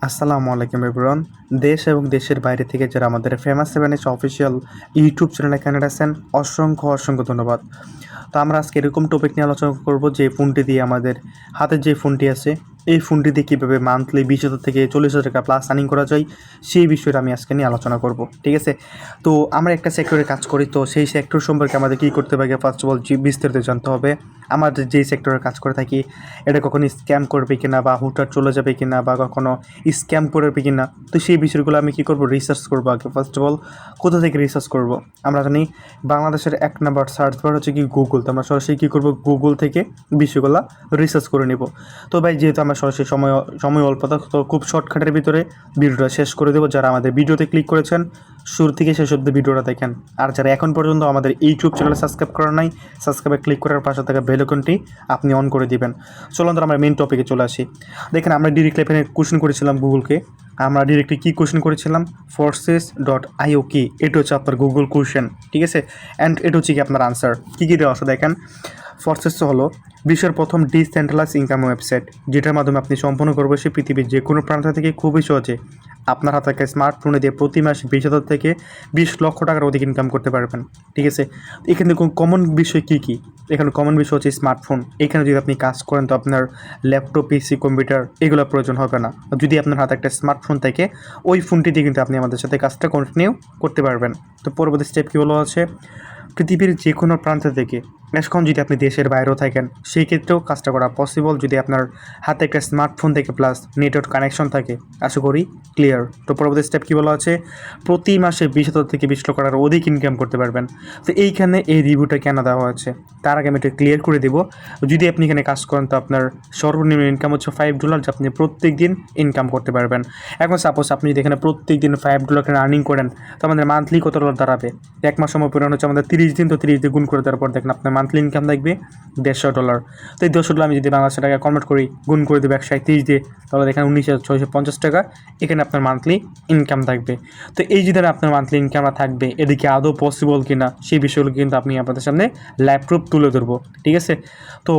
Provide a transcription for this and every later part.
আসসালামু আলাইকুম এভরিওয়ান। দেশ এবং দেশের বাইরে থেকে যারা আমাদের ফেমাস সেভেন অফিসিয়াল ইউটিউব চ্যানেলে কানেক্ট আছেন, অসংখ্য অসংখ্য ধন্যবাদ। তো আমরা আজকে এরকম টপিক নিয়ে আলোচনা করব যে ফোনটি দিয়ে আমাদের হাতের যে ফোনটি আছে এই ফোনটি দিয়ে কীভাবে মান্থলি 20,000 থেকে 40,000 টাকা প্লাস আর্নিং করা যায় সেই বিষয়টা আমি আজকে নিয়ে আলোচনা করব, ঠিক আছে। তো আমরা একটা সেক্টরে কাজ করি, তো সেই সেক্টর সম্পর্কে আমাদের কী করতে হবে ফার্স্ট অফ অল বিস্তারিত জানতে হবে। আমাদের যেই সেক্টরে কাজ করে থাকি এটা কখনো স্ক্যাম করবে কিনা বা হুটহাট চলে যাবে কিনা বা কখনো স্ক্যাম করবে কিনা, তো সেই বিষয়গুলো আমি কী করব, রিসার্চ করবো আগে। ফার্স্ট অফ অল কোথা থেকে রিসার্চ করব? আমরা জানি বাংলাদেশের 1 নাম্বার সার্চ বার হচ্ছে কি গুগল। তো আমরা সরাসরি কী করবো, গুগল থেকে বিষয়গুলো রিসার্চ করে নিব। তো ভাই যেহেতু আমরা সরাসরি সময় অল্প, তো খুব শর্টকাটের ভিতরে ভিডিওটা শেষ করে দেবো। যারা আমাদের ভিডিওতে ক্লিক করেছেন শুরু থেকে শেষ অবধি ভিডিওটা দেখেন, আর যারা এখন পর্যন্ত আমাদের ইউটিউব চ্যানেলে সাবস্ক্রাইব করার নাই, সাবস্ক্রাইবে ক্লিক করার পাশে থাকা বেল আইকনটি আপনি অন করে দিবেন। চলুন আমরা মেইন টপিকে চলে আসি। দেখেন আমরা ডিরেক্টলি এখানে কোশ্চেন করেছিলাম গুগলকে। আমরা ডিরেক্টলি কী কোশ্চেন করেছিলাম, forces.io কি, এটা হচ্ছে আপনার গুগল কোশ্চেন, ঠিক আছে। অ্যান্ড এটা হচ্ছে কি আপনার আনসার কী কী দেওয়া আছে দেখেন। ফর্সেস হলো বিশ্বের প্রথম ডিসেন্ট্রালাইজ ইনকাম ওয়েবসাইট, যেটার মাধ্যমে আপনি সম্পূর্ণ করবেন সে পৃথিবীর যে কোনো প্রান্ত থেকে খুবই সহজে আপনার হাতে একটা স্মার্টফোনে দিয়ে প্রতি মাসে 20,000 থেকে 20 লক্ষ টাকার অধিক ইনকাম করতে পারবেন, ঠিক আছে। এখানে কমন বিষয় কী কী? এখানে কমন বিষয় হচ্ছে স্মার্টফোন। এখানে যদি আপনি কাজ করেন তো আপনার ল্যাপটপ, পিসি, কম্পিউটার এগুলো প্রয়োজন হবে না। যদি আপনার হাতে একটা স্মার্টফোন থাকে ওই ফোনটি দিয়ে কিন্তু আপনি আমাদের সাথে কাজটা কন্টিনিউ করতে পারবেন। তো পরবর্তী স্টেপ কী বলা আছে, পৃথিবীর যে কোনো প্রান্ত থেকে, এখন যদি আপনি দেশের বাইরেও থাকেন সেই ক্ষেত্রেও কাজটা করা পসিবল যদি আপনার হাতে একটা স্মার্টফোন থেকে প্লাস নেটওয়ার্ক কানেকশন থাকে। আশা করি ক্লিয়ার। তো পরবর্তী স্টেপ কী বলা আছে, প্রতি মাসে 20,000 থেকে 20 লক্ষ টাকার অধিক ইনকাম করতে পারবেন। তো এইখানে এই রিভিউটা কেন দেওয়া হয়েছে তার আগে আমি একটু ক্লিয়ার করে দেবো। যদি আপনি এখানে কাজ করেন তো আপনার সর্বনিম্ন ইনকাম হচ্ছে $5, যা আপনি প্রত্যেক দিন ইনকাম করতে পারবেন। এখন সাপোজ আপনি যদি এখানে প্রত্যেক দিন $5 আর্নিং করেন তো আমাদের মান্থলি কত ডলার দাঁড়াবে? এক মাস সময় পূরণ হচ্ছে আমাদের 30 দিন, তো 30 দিয়ে গুণ করে দেওয়ার পর দেখেন আপনার মান্থলি ইনকাম থাকবে $150। তো এই $150 আমি যদি বাংলাদেশ টাকা কনভার্ট করি, গুণ করে দেবো 130 দিয়ে, তাহলে দেখেন 19,650 টাকা এখানে আপনার মান্থলি ইনকাম থাকবে। তো এই যদি আপনার মান্থলি ইনকামটা থাকবে এদিকে আদৌ পসিবল কিনা সেই বিষয়গুলো কিন্তু আপনি আপনাদের সামনে ল্যাপটপ তুলে ধরবো, ঠিক আছে। তো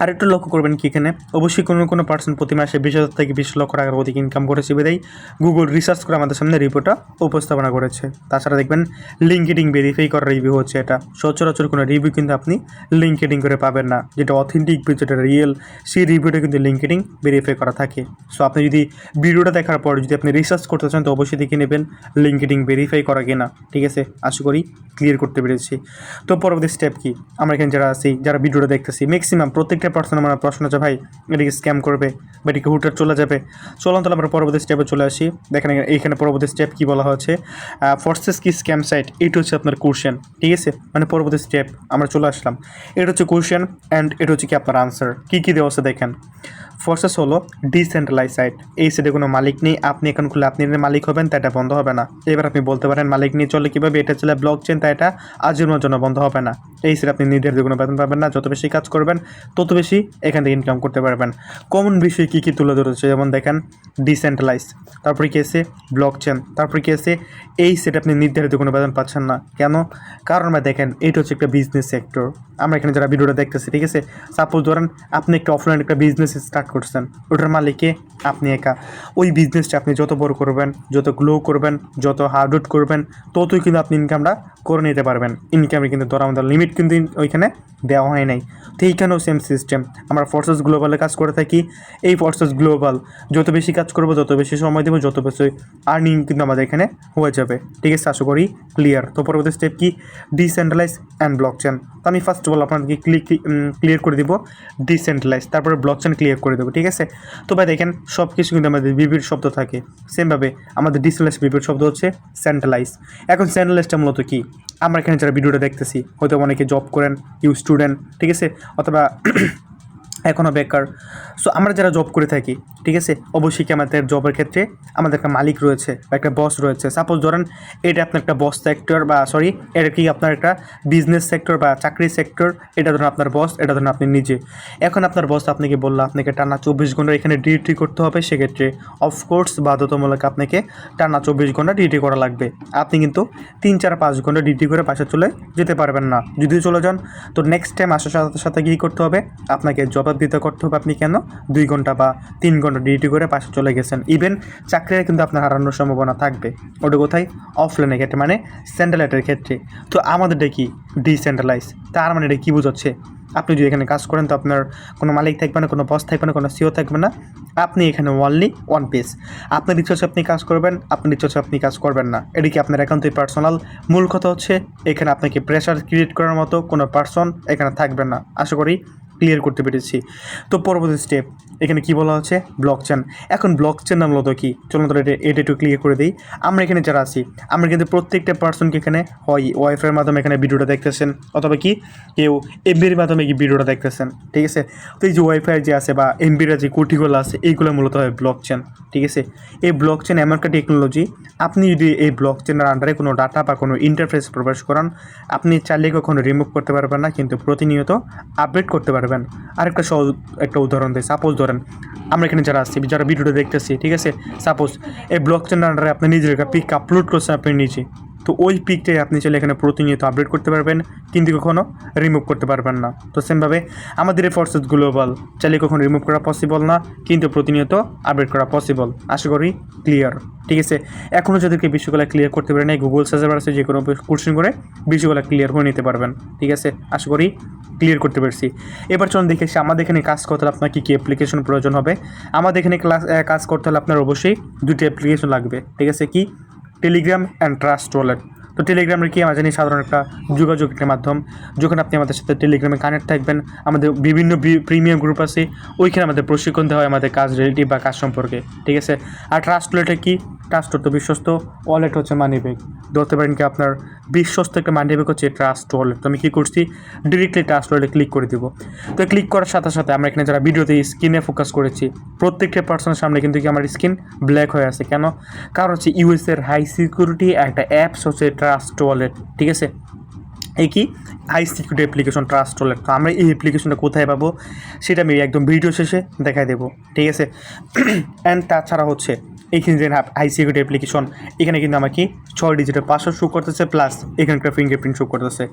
আরেকটু লক্ষ্য করবেন কি, এখানে অবশ্যই কোনো পার্সন প্রতি মাসে 20,000 থেকে 20 লক্ষ টাকার অধিক ইনকাম করেছে বিধায় গুগল রিসার্চ করে আমাদের সামনে রিপোর্টটা উপস্থাপনা করেছে। তাছাড়া দেখবেন লিঙ্কডিন ভেরিফাই করা রিভিউ হচ্ছে এটা। সচরাচর কোনো রিভিউ কিন্তু আপনি লিঙ্কডিন করে পাবেন না, যেটা অথেন্টিক, যেটা রিয়েল সেই রিভিউটা কিন্তু লিঙ্কডিন ভেরিফাই করা থাকে। সো আপনি যদি ভিডিওটা দেখার পর যদি আপনি রিসার্চ করতে চান তো অবশ্যই দেখে নেবেন লিঙ্কডিন ভেরিফাই করা কিনা, ঠিক আছে। আশা করি ক্লিয়ার করতে পেরেছি। তো পরবর্তী স্টেপ কি, আমরা এখানে যারা আছি, যারা ভিডিওটা দেখতেছি, ম্যাক্সিমাম প্রত্যেকটা পার্সন আমার প্রশ্ন আছে ভাই এটাকে স্ক্যাম করবে বা এটাকে হুটার চলে যাবে। চলুন তাহলে আমরা পরবর্তী স্টেপে চলে আসি। দেখেন এইখানে পরবর্তী স্টেপ কী বলা হচ্ছে, ফর্সেস কি স্ক্যাম সাইট, এটা হচ্ছে আপনার কোশ্চেন, ঠিক আছে। মানে পরবর্তী স্টেপ আমরা চলে আসলাম, এটা হচ্ছে কোশ্চেন অ্যান্ড এটা হচ্ছে কি আপনার আনসার কী কী দেওয়া আছে দেখেন। ফর্সেস হলো ডিসেন্ট্রালাইজ সাইট, এই সাইটে কোনো মালিক নেই, আপনি এখন খুলে আপনি মালিক হবেন তা এটা বন্ধ হবে না। এবার আপনি বলতে পারেন মালিক নিয়ে চলে কীভাবে, এটা চলে ব্লক চেন, তা এটা আজীবনের জন্য বন্ধ হবে না। এই সাইটে আপনি নির্ধারিত কোনো বেতন পাবেন না, যত বেশি কাজ করবেন তত বেশি এখান থেকে ইনকাম করতে পারবেন। কমন বিষয় কী কী তুলে ধরেছে, যেমন দেখেন ডিসেন্ট্রালাইজ, তারপরে কি আছে ব্লক চেন, তারপরে কি আছে এই সেট আপনি নির্ধারিত কোনো বেতন পাচ্ছেন না। কেন? কারণ ভাই দেখেন এটা হচ্ছে একটা বিজনেস সেক্টর। আমরা এখানে যারা ভিডিওটা দেখতেছি, ঠিক আছে, সাপোজ ধরেন আপনি একটা অফলাইন একটা বিজনেস স্টার্ট করছেন, ওটার মালিকে আপনি একা। ওই বিজনেসটা আপনি যত বড় করবেন, যত গ্লো করবেন, যত হার্ডওয়ার্ক করবেন ততই কিন্তু আপনি ইনকামটা করে নিতে পারবেন। ইনকামে কিন্তু ধরা আমাদের লিমিট কিন্তু ওইখানে দেওয়া হয় নাই। তো এইখানেও সেম সিস্টেম, আমরা ফোর্সেস গ্লোবালে কাজ করে থাকি। এই ফোর্সেস গ্লোবাল যত বেশি কাজ করবো, যত বেশি সময় দেবো, যত বেশি আর্নিং কিন্তু আমাদের এখানে হয়ে যাবে, ঠিক আছে। আশা করি ক্লিয়ার। তো পরবর্তী স্টেপ কি, ডিসেন্ট্রালাইজ অ্যান্ড ব্লক চেন। তো আমি ফার্স্ট অফ অল আপনাদেরকে ক্লিয়ার করে দিব ডিসেন্ট্রালাইজ, তারপরে ব্লক চেন ক্লিয়ার করে দেবো, ঠিক আছে। তো ভাই দেখেন সব কিছু কিন্তু আমাদের বিবির শব্দ থাকে, সেমভাবে আমাদের ডিসেন্ট্রালাইজ বিবির শব্দ হচ্ছে সেন্ট্রালাইজ। এখন সেন্ট্রালাইজটা মূলত কি, আমরা এখানে যারা ভিডিওটা দেখতেছি হয়তো অনেকে জব করেন, কেউ স্টুডেন্ট, ঠিক আছে, অথবা এখনও বেকার। সো আমরা যারা জব করে থাকি, ঠিক আছে, অবশ্যই কি আমাদের জবের ক্ষেত্রে আমাদের একটা মালিক রয়েছে বা একটা বস রয়েছে। সাপোজ ধরেন এটা আপনার একটা বস সেক্টর বা এটা কি আপনার একটা বিজনেস সেক্টর বা চাকরি সেক্টর, এটা ধরুন আপনার বস, এটা ধরুন আপনি নিজে। এখন আপনার বস আপনাকে বললো আপনাকে টানা 24 ঘন্টা এখানে ডিউটি করতে হবে, সেক্ষেত্রে অফকোর্স বাধ্যতামূলক আপনাকে টানা 24 ঘন্টা ডিউটি করা লাগবে। আপনি কিন্তু 3-4-5 ঘন্টা ডিউটি করে বাসা চলে যেতে পারবেন না। যদি চলে যান তো নেক্সট টাইম আসার সাথে সাথে কী করতে হবে, আপনাকে জব ধন্যবাদ দিতে করতে হবে আপনি কেন 2 ঘন্টা বা 3 ঘন্টা ডিউটি করে পাশে চলে গেছেন। ইভেন চাকরিটা কিন্তু আপনার হারানোর সম্ভাবনা থাকবে। ওটা কোথায়? অফলাইনের ক্ষেত্রে, মানে স্যাটেলাইটের ক্ষেত্রে। তো আমাদেরটা কি? ডিসেন্ট্রালাইজ। তার মানে এটা কী বোঝাচ্ছে? আপনি যদি এখানে কাজ করেন তো আপনার কোনো মালিক থাকবে না, কোনো বস থাকবে না, কোনো সিও থাকবে না। আপনি এখানে অনলি ওয়ান পিস। আপনার ইচ্ছা হচ্ছে আপনি কাজ করবেন, আপনার ইচ্ছা হচ্ছে আপনি কাজ করবেন না। এটা কি আপনার একান্তই পার্সোনাল। মূল কথা হচ্ছে এখানে আপনাকে প্রেশার ক্রিয়েট করার মতো কোনো পার্সন এখানে থাকবে না। আশা করি ক্লিয়ার করতে পেরেছি। তো পরবর্তী স্টেপ এখানে কি বলা হচ্ছে? ব্লকচেন। এখন ব্লকচেন মূলত কি? চলুন তো এটা একটু ক্লিয়ার করে দিই। আমরা এখানে যারা আছি আমরা কিন্তু প্রত্যেকটা পার্সনকে এখানে হয় ওয়াইফাইয়ের মাধ্যমে এখানে ভিডিওটা দেখতেছেন, অথবা কি কেউ এমবির মাধ্যমে কি ভিডিওটা দেখতেছেন, ঠিক আছে? তো এই যে ওয়াইফাই যে আছে বা এমবির যে কোটিগুলো আছে এইগুলো মূলত হয় ব্লকচেন, ঠিক আছে? এই ব্লকচেন এমন একটা টেকনোলজি, আপনি যদি এই ব্লকচেনের আন্ডারে কোনো ডাটা বা কোনো ইন্টারফেস প্রবেশ করান, আপনি চাইলে কখনো রিমুভ করতে পারবেন না, কিন্তু প্রতিনিয়ত আপডেট করতে পারবেন। আরেকটা সহজ একটা উদাহরণ দিই। সাপোজ ধরেন আমরা এখানে যারা আসছি, যারা ভিডিওটা দেখতেছি, ঠিক আছে? সাপোজ এই ব্লকচেনের আন্ডারে আপনি নিজের একটা পিক আপলোড করছেন আপনি নিজে, তো ওই পিকটাই আপনি চাইলে এখানে প্রতিনিয়ত আপডেট করতে পারবেন, কিন্তু কখনো রিমুভ করতে পারবেন না। তো সেমভাবে আমাদের এই ফোর্সেস গ্লোবাল চাইলে কখনো রিমুভ করা পসিবল না, কিন্তু প্রতিনিয়ত আপডেট করা পসিবল। আশা করি ক্লিয়ার, ঠিক আছে? এখনও যাদেরকে বিষয়গুলো ক্লিয়ার করতে পারে না, গুগল সার্চের আছে যে কোনো কোশ্চেন করে বিষয়গুলো ক্লিয়ার করে নিতে পারবেন, ঠিক আছে? আশা করি ক্লিয়ার করতে পারছি। এবার চলুন দেখেছি আমাদের এখানে কাজ করতে হলে আপনার কী কী অ্যাপ্লিকেশন প্রয়োজন হবে। আমাদের এখানে কাজ করতে হলে আপনার অবশ্যই দুটি অ্যাপ্লিকেশন লাগবে, ঠিক আছে? কি? Telegram and trust Wallet. তো টেলিগ্রামের কি আমরা জানি সাধারণ একটা যোগাযোগের মাধ্যম। যখন আপনি আমাদের সাথে টেলিগ্রামে কানেক্ট থাকবেন, আমাদের বিভিন্ন প্রিমিয়াম গ্রুপ আছে, ওইখানে আমাদের প্রশিক্ষণ দেওয়া হয় আমাদের কাজ রিলেটিভ বা কাজ সম্পর্কে, ঠিক আছে? আর ট্রাস্ট ওয়ালেটে কি? ট্রাস্ট তো বিশ্বস্ত, ওয়ালেট হচ্ছে মানি ব্যাগ। ধরতে পারেন কি আপনার বিশ্বস্ত একটা মানি ব্যাগ হচ্ছে ট্রাস্ট ওয়ালেট। তো আমি কী করছি? ডিরেক্টলি ট্রাস্ট ওয়ালেটে ক্লিক করে দেবো। তো ক্লিক করার সাথে সাথে আমরা এখানে যারা ভিডিওতে স্ক্রিনে ফোকাস করেছি প্রত্যেকটা পার্সনের সামনে কিন্তু কি আমার স্ক্রিন ব্ল্যাক হয়ে আছে। কেন? কারণ হচ্ছে ইউএসের হাই সিকিউরিটি একটা অ্যাপস হচ্ছে ট্রাস্ট ওয়ালেট, ঠিক আছে? এই কি? High security application Trust Wallet. তো আমরা এই অ্যাপ্লিকেশনটা কোথায় পাবো সেটা আমি একদম ভিডিও শেষে দেখাই দেবো, ঠিক আছে? অ্যান্ড তাছাড়া হচ্ছে এইখানে যে হাই সিকিউরিটি অ্যাপ্লিকেশন, এখানে কিন্তু আমাকে 6 ডিজিটের পাসওয়ার্ড শো করতেছে, প্লাস এখানকার ফিঙ্গারপ্রিন্ট শো করতেছে।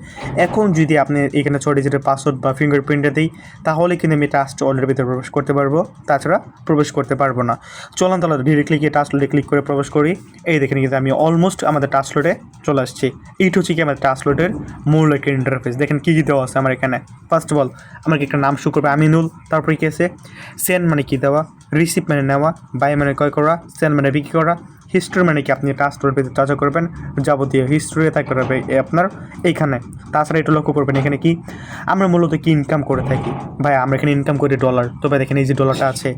এখন যদি আপনি এখানে 6 ডিজিটের পাসওয়ার্ড বা ফিঙ্গারপ্রিন্টটা দিই, তাহলে কিন্তু আমি ট্রাস্ট ওয়ালেটের ভিতরে প্রবেশ করতে পারবো, তাছাড়া প্রবেশ করতে পারবো না। চলুন তাহলে ডিরেক্টলি গিয়ে ট্রাস্ট ওয়ালেটে ক্লিক করে প্রবেশ করি। এই দেখেন কিন্তু আমি অলমোস্ট আমাদের ট্রাস্ট ওয়ালেটে চলে আসছি। এইটা হচ্ছে কি আমাদের ট্রাস্ট ওয়ালেটের মূল একটা ইন্টারফেস। দেখেন কী কী দেওয়া আছে আমার এখানে। ফার্স্ট অফ অল আমাকে একটা নাম শো করবে আমিনুল, তারপরে কি আছে? সেন্ড মানে কি দেওয়া, রিসিভ মানে নেওয়া, বাই মানে ক্রয় করা, সেল মানে বিক্রি করা, হিস্ট্রি মানে কি আপনি ট্রাস্ট ওয়ালেটের ভিতরে টাচ করবেন, যাবতীয় হিস্ট্রি থাকতে পারবে আপনার এইখানে। তাছাড়া এটা লক্ষ্য করবেন এখানে কি আমরা মূলত কি ইনকাম করে থাকি। ভাই আমরা এখানে ইনকাম করি ডলার। তো ভাই দেখেন এই যে ডলারটা আছে,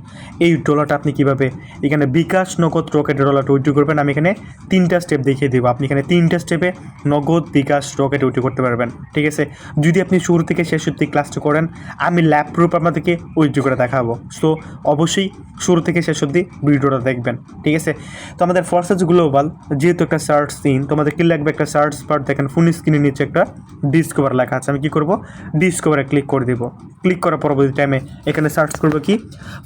এই ডলারটা আপনি কীভাবে এখানে বিকাশ নগদ রকেটের ডলারটা উইথড্র করবেন। আমি এখানে 3টা স্টেপ দেখিয়ে দেবো। আপনি এখানে 3টা স্টেপে নগদ বিকাশ রকেট উইথড্র করতে পারবেন, ঠিক আছে? যদি আপনি শুরু থেকে শেষ অবধি ক্লাসটা করেন, আমি ল্যাব প্রুফ আপনাদেরকে উইথড্র করে দেখাবো। সো অবশ্যই শুরু থেকে শেষ অবধি ভিডিওটা দেখবেন, ঠিক আছে? তো আমাদের ফোর্সেস গ্লোবাল যেহেতু একটা সার্চ সিন, তোমাদের কি লাগবে? একটা সার্চ বার দেখেন ফোন স্ক্রিনের নিচে একটা ডিসকভার লেখা আছে। আমি কী করবো? ডিসকভারে ক্লিক করে দেবো। ক্লিক করার পরবর্তী টাইমে এখানে সার্চ করবো কি?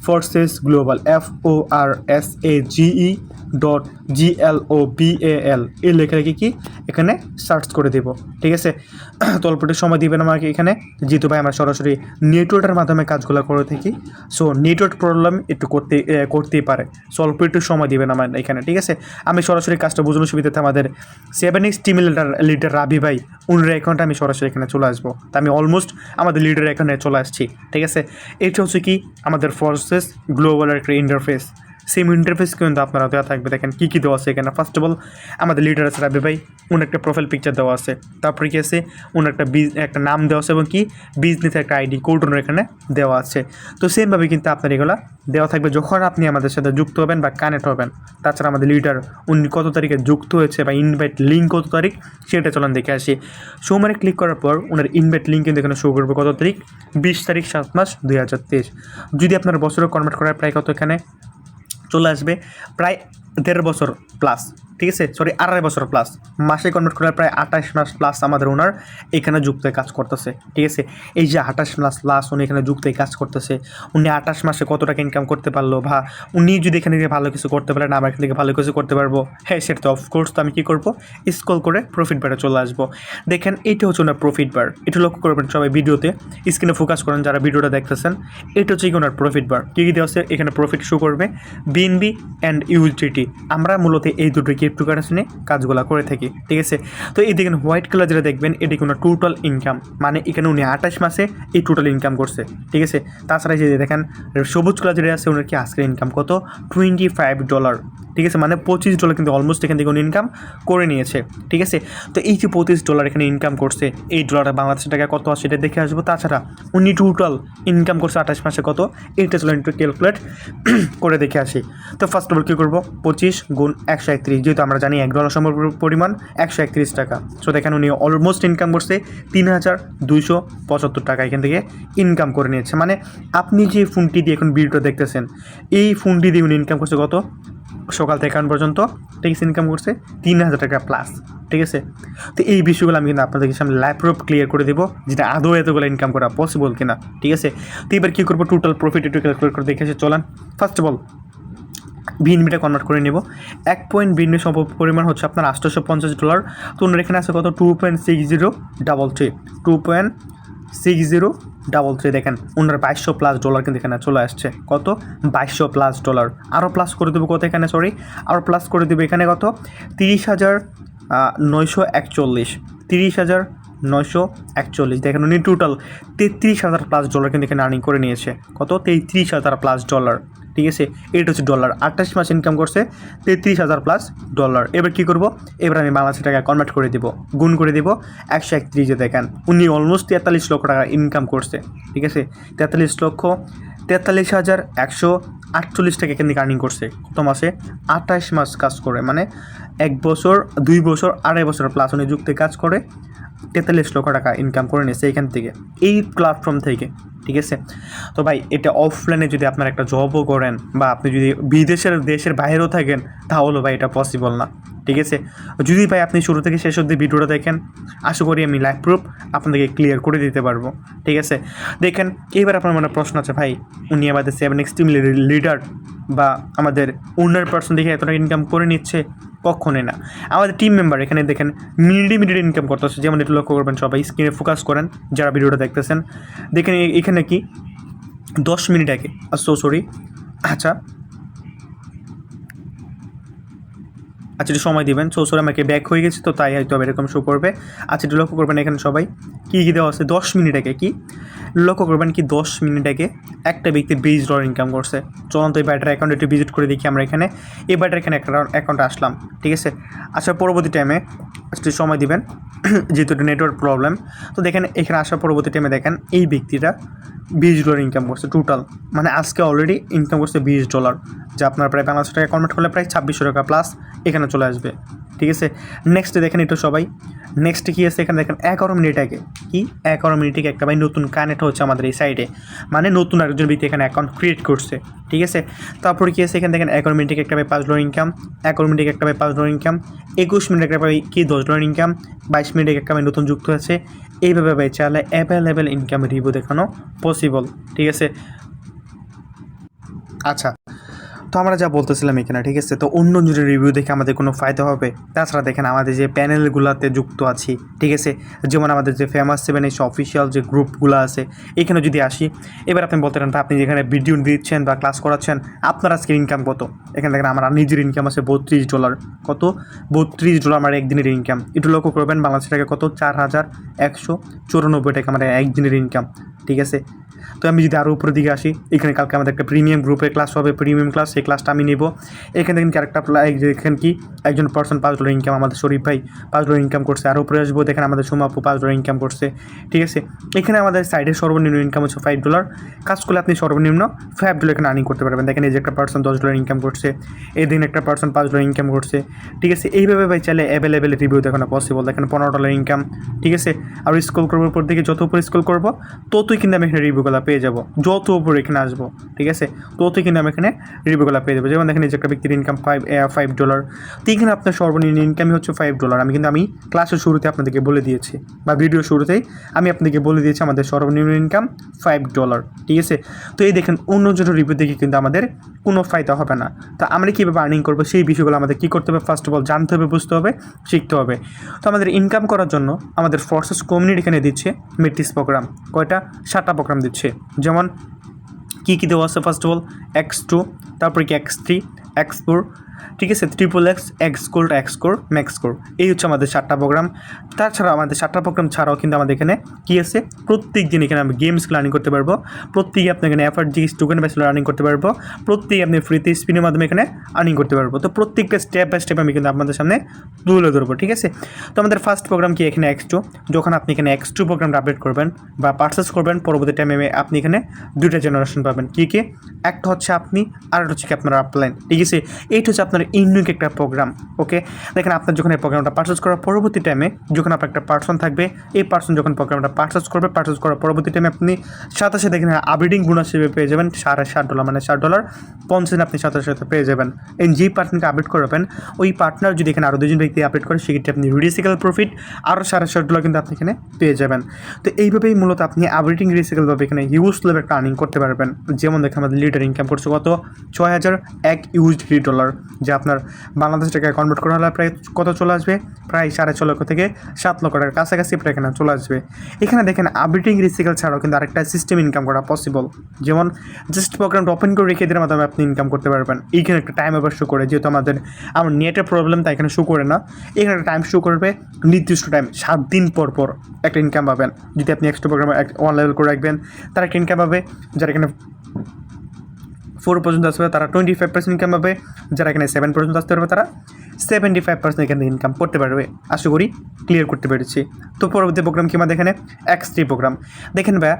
ফোর্সেস গ্লোবাল, FORSAGE.GLOBAL এই লেখা রেখে কি এখানে সার্চ করে দেবো, ঠিক আছে? তো অল্প একটু সময় দিবেন আমাকে এখানে, যেহেতু ভাই আমরা সরাসরি নেটওয়ার্কের মাধ্যমে কাজগুলো করে থাকি। সো নেটওয়ার্ক প্রবলেম একটু করতেই পারে। সো অল্প একটু সময় দিবেন আমার এখানে, ঠিক আছে? আমি সরাসরি কাজটা বোঝানোর সুবিধাতে আমাদের 7X টিম লিডার রাবি ভাই উনার অ্যাকাউন্টে আমি সরাসরি এখানে চলে আসবো। তো আমি অলমোস্ট আমাদের লিডার এখানে চলে আসছি, ঠিক আছে? এটা হচ্ছে কি আমাদের ফোর্সেস গ্লোবালের একটা ইন্টারফেস। সেম ইন্টারফেস কিন্তু আপনারা দেওয়া থাকবে। দেখেন কী কী দেওয়া আছে এখানে। ফার্স্ট অফ অল আমাদের লিডার আছে রাবি ভাই, ওনার একটা প্রোফাইল পিকচার দেওয়া আছে। তারপরে কি আছে? ওনার একটা নাম দেওয়া আছে এবং কি বিজনেস একটা আইডি কোড ওনার এখানে দেওয়া আছে। তো সেমভাবে কিন্তু আপনার এগুলো দেওয়া থাকবে যখন আপনি আমাদের সাথে যুক্ত হবেন বা কানেক্ট হবেন। তাছাড়া আমাদের লিডার উনি কত তারিখে যুক্ত হয়েছে বা ইনভাইট লিঙ্ক কত তারিখ সেটা চলুন দেখে আসি। শো মানে ক্লিক করার পর ওনার ইনভাইট লিঙ্ক কিন্তু এখানে শো করবে কত তারিখ? 20 তারিখ 7 মাস 2023। যদি আপনার বছরে কনভার্ট করার প্রায় কত এখানে চলে আসবে? প্রায় 1.5 বছর প্লাস, ঠিক আছে, সরি 2.5 বছর প্লাস, মাসে কনভার্ট করলে প্রায় 28 মাস প্লাস আমাদের ওনার এখানে যুক্ত হয়ে কাজ করতেছে। ঠিক আছে, এই যে 28 মাস প্লাস উনি এখানে যুক্ত হয়ে কাজ করতেছে, উনি 28 মাসে কত টাকা ইনকাম করতে পারলো, বা উনি যদি এখানে থেকে ভালো কিছু করতে পারেন, আমরা এখান থেকে ভালো কিছু করতে পারবো। হ্যাঁ, সেটা তো অফকোর্স। তো আমি কী করবো, স্ক্রল করে প্রফিট বারে চলে আসবো। দেখেন এটা হচ্ছে ওনার প্রফিট বার, এটা লক্ষ্য করবেন সবাই ভিডিওতে, স্ক্রিনে ফোকাস করেন যারা ভিডিওটা দেখতেছেন। এটা হচ্ছে ওনার প্রফিট বার। কী কী দেওয়া আছে এখানে, প্রফিট শো করবে, বিএনবি অ্যান্ড ইউএসডিটি। আমরা মূলত এই দুটো ক্রিপ্টোকারেন্সি নিয়ে কাজগুলো করে থাকি। ঠিক আছে, তো এই দেখেন হোয়াইট কালার যেটা দেখবেন এটি কোনো টোটাল ইনকাম, মানে এখানে উনি 28 মাসে এই টোটাল ইনকাম করছে। ঠিক আছে, তাছাড়া যে দেখেন সবুজ কালার যেটা আছে ওনার কি আজকের ইনকাম কত, $25। ঠিক আছে, মানে $25 কিন্তু অলমোস্ট এখান থেকে উনি ইনকাম করে নিয়েছে। ঠিক আছে, তো এই যে $25 এখানে ইনকাম করছে, এই ডলারটা বাংলাদেশের টাকা কত আছে এটা দেখে আসবো। তাছাড়া উনি টোটাল ইনকাম করছে 28 মাসে কত, এইটা চলো একটু ক্যালকুলেট করে দেখে আসি। তো ফার্স্ট অফ অল কী করবো, 25 গুণ 131, যেহেতু আমরা জানি $1 সম পরিমাণ 131 টাকা। সো দেখেন উনি অলমোস্ট ইনকাম করছে 3275 টাকা এখান থেকে ইনকাম করে নিয়েছে। মানে আপনি যে ফোনটি দিয়ে এখন ভিডিওটা দেখতেছেন, এই ফোনটি দিয়ে উনি ইনকাম করছে কত, সকাল থেকে এখন পর্যন্ত ঠিক আছে ইনকাম করছে 3000 টাকা প্লাস। ঠিক আছে, তো এই বিষয়গুলো আমি কিন্তু আপনাদেরকে সামনে লাইভ প্রুফ ক্লিয়ার করে দেবো, যেটা আদৌ এতগুলো ইনকাম করা পসিবল কিনা। ঠিক আছে, তো এবার কী করবো, টোটাল প্রফিট একটু ক্যালকুলেট করে দেখে এসে চলেন। ফার্স্ট অফ অল বিএনবিটা কনভার্ট করে নেব। 1 পয়েন্ট বিএনবি পরিমাণ হচ্ছে আপনার $850। তো ওনার এখানে আছে কত, 2.6033, 2.6033। দেখেন ওনার $2200+ কিন্তু এখানে চলে আসছে। কত, $2200+। আরও প্লাস করে দেবো কত এখানে, সরি আরও প্লাস করে দেবো এখানে কত, 30,941, 30,941। দেখেন উনি টোটাল $33,000+ কিন্তু এখানে আর্নিং করে নিয়েছে। কত, $33,000+। ঠিক আছে, এটা হচ্ছে ডলার। 28 মাস ইনকাম করছে $33,000+। এবার কী করবো, এবার আমি বাংলাদেশের টাকা কনভার্ট করে দেবো, গুণ করে দেবো 131। দেখেন উনি অলমোস্ট 43 লক্ষ টাকা ইনকাম করছে। ঠিক আছে, 43,43,148 টাকা এখান থেকে আর্নিং করছে কত মাসে, 28 মাস কাজ করে, মানে 1 বছর 2 বছর 2.5 বছর প্লাস উনি যুক্ত কাজ করে 43 লক্ষ টাকা ইনকাম করে নিয়েছে এখান থেকে, এই প্ল্যাটফর্ম থেকে। ঠিক আছে, তো ভাই এটা অফলাইনে যদি আপনার একটা জবও করেন, বা আপনি যদি দেশের বাইরেও থাকেন, তাহলেও ভাই এটা পসিবল না। ঠিক আছে, যদি ভাই আপনি শুরু থেকে শেষ অবধি ভিডিওটা দেখেন, আশা করি আমি লাইভ প্রুফ আপনাদেরকে ক্লিয়ার করে দিতে পারবো। ঠিক আছে, দেখেন এবার আপনার মনে প্রশ্ন আছে, ভাই উনি আমাদের 7x টিম লিডার বা আমাদের ওনার পার্সন দেখে এতটা ইনকাম করে নিচ্ছে, কখনোই না। আমাদের টিম মেম্বার এখানে দেখেন মিনিটে ইনকাম করতেছে। যেমন একটু লক্ষ্য করবেন, সবাই স্ক্রিনে ফোকাস করেন যারা ভিডিওটা দেখতেছেন। দেখেন এখানে কি 10 মিনিট আগে, সরি আচ্ছা একটু সময় দিবেন। সরি আমাকে ব্যাক হয়ে গেছে, তো তাই হয়তো এরকম শো করবে। আচ্ছা একটু লক্ষ্য করবেন এখানে সবাই কী দেওয়া আছে, 10 মিনিট আগে কি লক্ষ্য করবেন, কি 10 মিনিট আগে একটা ব্যক্তি $20 ইনকাম করছে। চলুন তো এই ব্যাটার অ্যাকাউন্টে একটু ভিজিট করে দেখি আমরা এখানে। এই ব্যাটার এখানে একটা অ্যাকাউন্টে আসলাম। ঠিক আছে, আচ্ছা পরবর্তী টাইমে একটু সময় দিবেন যেহেতু এটা নেটওয়ার্ক প্রবলেম। তো দেখেন এখানে আসার পরবর্তী টাইমে দেখেন এই ব্যক্তিটা $20 ইনকাম করছে টোটাল, মানে আজকে অলরেডি ইনকাম করছে $20, যা আপনার প্রায় বাংলাদেশ টাকা কনভার্ট করলে প্রায় 2600 টাকা প্লাস এখানে চলে আসবে। ঠিক আছে, নেক্সটে দেখেন একটু সবাই, নেক্সটে কী আছে এখানে দেখেন 11 মিনিট আগে কি 11 মিনিট থেকে একটা ভাই নতুন কানেক্ট হচ্ছে আমাদের এই সাইডে, মানে নতুন একজন ব্যক্তি এখানে অ্যাকাউন্ট ক্রিয়েট করছে। ঠিক আছে, তারপরে কী আছে এখানে দেখেন 11 মিনিট থেকে একটা ভাই $5 ইনকাম, 11 মিনিট থেকে একটা ভাই $5 ইনকাম, 21 মিনিট একটা ভাই কি $10 ইনকাম, 22 মিনিটে একটা ভাই নতুন যুক্ত আছে। এইভাবে ভাই চাইলে অ্যাভেলেবেল ইনকামের রিভিউ দেখানো পসিবল। ঠিক আছে, আচ্ছা তো আমরা যা বলতেছিলাম এখানে, ঠিক আছে, তো অন্য জনের রিভিউ দেখে আমাদের কোনো ফায়দা হবে? তাছাড়া দেখেন আমাদের যে প্যানেলগুলোতে যুক্ত আছি, ঠিক আছে, যেমন আমাদের যে ফেমাস 7 অফিসিয়াল যে গ্রুপগুলো আছে, এখানে যদি আসি, এবার আপনি বলতে পারেন আপনি যেখানে ভিডিও দিচ্ছেন বা ক্লাস করাচ্ছেন, আপনার আজকে ইনকাম কত? এখানে দেখেন আমার নিজের ইনকাম আছে $32। কত? $32 আমার একদিনের ইনকাম। একটু লক্ষ্য করবেন বাংলাদেশ টাকা কত, 4194 টাকা আমার একদিনের ইনকাম। ঠিক আছে, তো আমি যদি আরও উপরের দিকে আসি, এখানে কালকে আমাদের একটা প্রিমিয়াম গ্রুপের ক্লাস হবে, প্রিমিয়াম ক্লাস, সেই ক্লাসটা আমি নেব। এখানে দেখেন ক্যারেক্টার এখানে কি একজন পার্সন $5 ইনকাম, আমাদের শরীফ ভাই $5 ইনকাম করছে। আর উপরে আসবো দেখেন আমাদের সোমাপু $5 ইনকাম করছে। ঠিক আছে, এখানে আমাদের সাইডের সর্বনিম্ন ইনকাম হচ্ছে $5। কাজ করলে আপনি সর্বনিম্ন $5 এখানে আর্নিং করতে পারবেন। দেখেন এই যে একটা পার্সন $10 ইনকাম করছে, এই দিন একটা পার্সন $5 ইনকাম করছে। ঠিক আছে, এইভাবে ভাই চাইলে অ্যাভেলেবেল রিভিউ দেখানো পসিবল। দেখেন $15 ইনকাম। ঠিক আছে, আর স্ক্রল করবার উপর দিকে যত উপরে স্ক্রল করবো ততই কিন্তু আমি এখানে রিভিউগুলো রিভিউগুলো পেয়ে যাবো। যত উপরে এখানে আসবো, ঠিক আছে, ততই কিন্তু আমি এখানে রিভিউগুলো পেয়ে যাবো। যেমন দেখেন এই যে একটা ব্যক্তির ইনকাম $5, তো এখানে আপনার সর্বনিম্ন ইনকামই হচ্ছে $5। আমি ক্লাসের শুরুতে আপনাদেরকে বলে দিয়েছি, বা ভিডিও শুরুতেই আমি আপনাদেরকে বলে দিয়েছি আমাদের সর্বনিম্ন ইনকাম $5, ঠিক আছে। তো এই দেখেন অন্যজনের রিভিউ দেখে কিন্তু আমাদের কোনো ফায়দা হবে না। তো আমরা কীভাবে আর্নিং করবো সেই বিষয়গুলো আমাদের কী করতে হবে, ফার্স্ট অফ অল জানতে হবে, বুঝতে হবে, শিখতে হবে। তো আমাদের ইনকাম করার জন্য আমাদের ফোর্সেস কমিউনিটি এখানে দিচ্ছে মেট্রিক্স প্রোগ্রাম, কয়টা 7টা প্রোগ্রাম দিচ্ছে। যেমন কী কী দেওয়া আছে, ফার্স্ট অফ অল X2, তারপরে কি X3, X4, ঠিক আছে, XXX, Xcore, Maxcore, এই হচ্ছে আমাদের 7টা প্রোগ্রাম। তাছাড়া আমাদের 7টা প্রোগ্রাম ছাড়াও কিন্তু আমাদের এখানে কী আছে, প্রত্যেক দিন এখানে আমি গেমসগুলো আর্নিং করতে পারবো। প্রত্যেকে আপনি এখানে FRGX টোকেন বেসে আর্নিং করতে পারবো। প্রত্যেকে আপনি ফ্রিতে স্পিনের মাধ্যমে এখানে আর্নিং করতে পারবো। তো প্রত্যেকটা স্টেপ বাই স্টেপ আমি কিন্তু আপনাদের সামনে তুলে ধরবো, ঠিক আছে। তো আমাদের ফার্স্ট প্রোগ্রাম কি এখানে X2। যখন আপনি এখানে X2 প্রোগ্রামটা আপডেট করবেন বা পারচেস করবেন, পরবর্তী টাইমে আপনি এখানে 2টা জেনারেশন পাবেন। কী একটা হচ্ছে আপনি, আর একটা হচ্ছে কি আপনার আপলাইন, ঠিক আছে। এইটা হচ্ছে আপনার ইউনিক একটা প্রোগ্রাম। ওকে, দেখেন আপনার যখন এই প্রোগ্রামটা পারচেস করার পরবর্তী টাইমে যখন আপনার একটা পার্সন থাকবে, এই পার্সন যখন প্রোগ্রামটা পারচেস করবে, পারচেস করার পরবর্তী টাইমে আপনি সাথে সাথে এখানে আপডেটিং বোনাস হিসেবে পেয়ে যাবেন $60, মানে $60.50 আপনি সাথে সাথে পেয়ে যাবেন। এই যেই পার্সনকে আপডেট করবেন, ওই পার্টনার যদি এখানে আরও 2জন ব্যক্তি আপডেট করে, সেক্ষেত্রে আপনি রিসাইকেল প্রফিট আরও $60 কিন্তু আপনি এখানে পেয়ে যাবেন। তো এইভাবেই মূলত আপনি আপডেটিং রিসাইকেলভাবে এখানে হিউজ লেভেল একটা আর্নিং করতে পারবেন। যেমন দেখেন আমাদের লিডার ইনকাম করছে কত, $6001, যা আপনার বাংলাদেশ টাকায় কনভার্ট করা হলে প্রায় কত চলে আসবে, প্রায় 6.5 লক্ষ থেকে 7 লক্ষ টাকার কাছাকাছি প্রায় এখানে চলে আসবে। এখানে দেখেন আপডেটিং রিসাইকেল ছাড়াও কিন্তু আরেকটা সিস্টেম ইনকাম করা পসিবল। যেমন জাস্ট প্রোগ্রামটা ওপেন করে রেখে দেওয়ার মাধ্যমে আপনি ইনকাম করতে পারবেন। এইখানে একটা টাইম আবার শো করে, যেহেতু আমার নেটের প্রবলেম, তাই এখানে শো করে না। এখানে একটা টাইম শো করবে, নির্দিষ্ট টাইম 7 দিন পর পর একটা ইনকাম পাবেন। যদি আপনি এক্সট্রা প্রোগ্রাম 1 লেভেল করে রাখবেন, তারা একটা ইনকাম পাবে। যারা এখানে 4 পর্যন্ত আসবে তারা 25% ইনকাম পাবে। যারা এখানে 7 পর্যন্ত আসতে পারবে তারা 75% এখানে ইনকাম করতে পারবে। আশা করি ক্লিয়ার করতে পেরেছি। তো পরবর্তী প্রোগ্রাম কি আমাদের এখানে X3 প্রোগ্রাম। দেখেন ভাইয়া,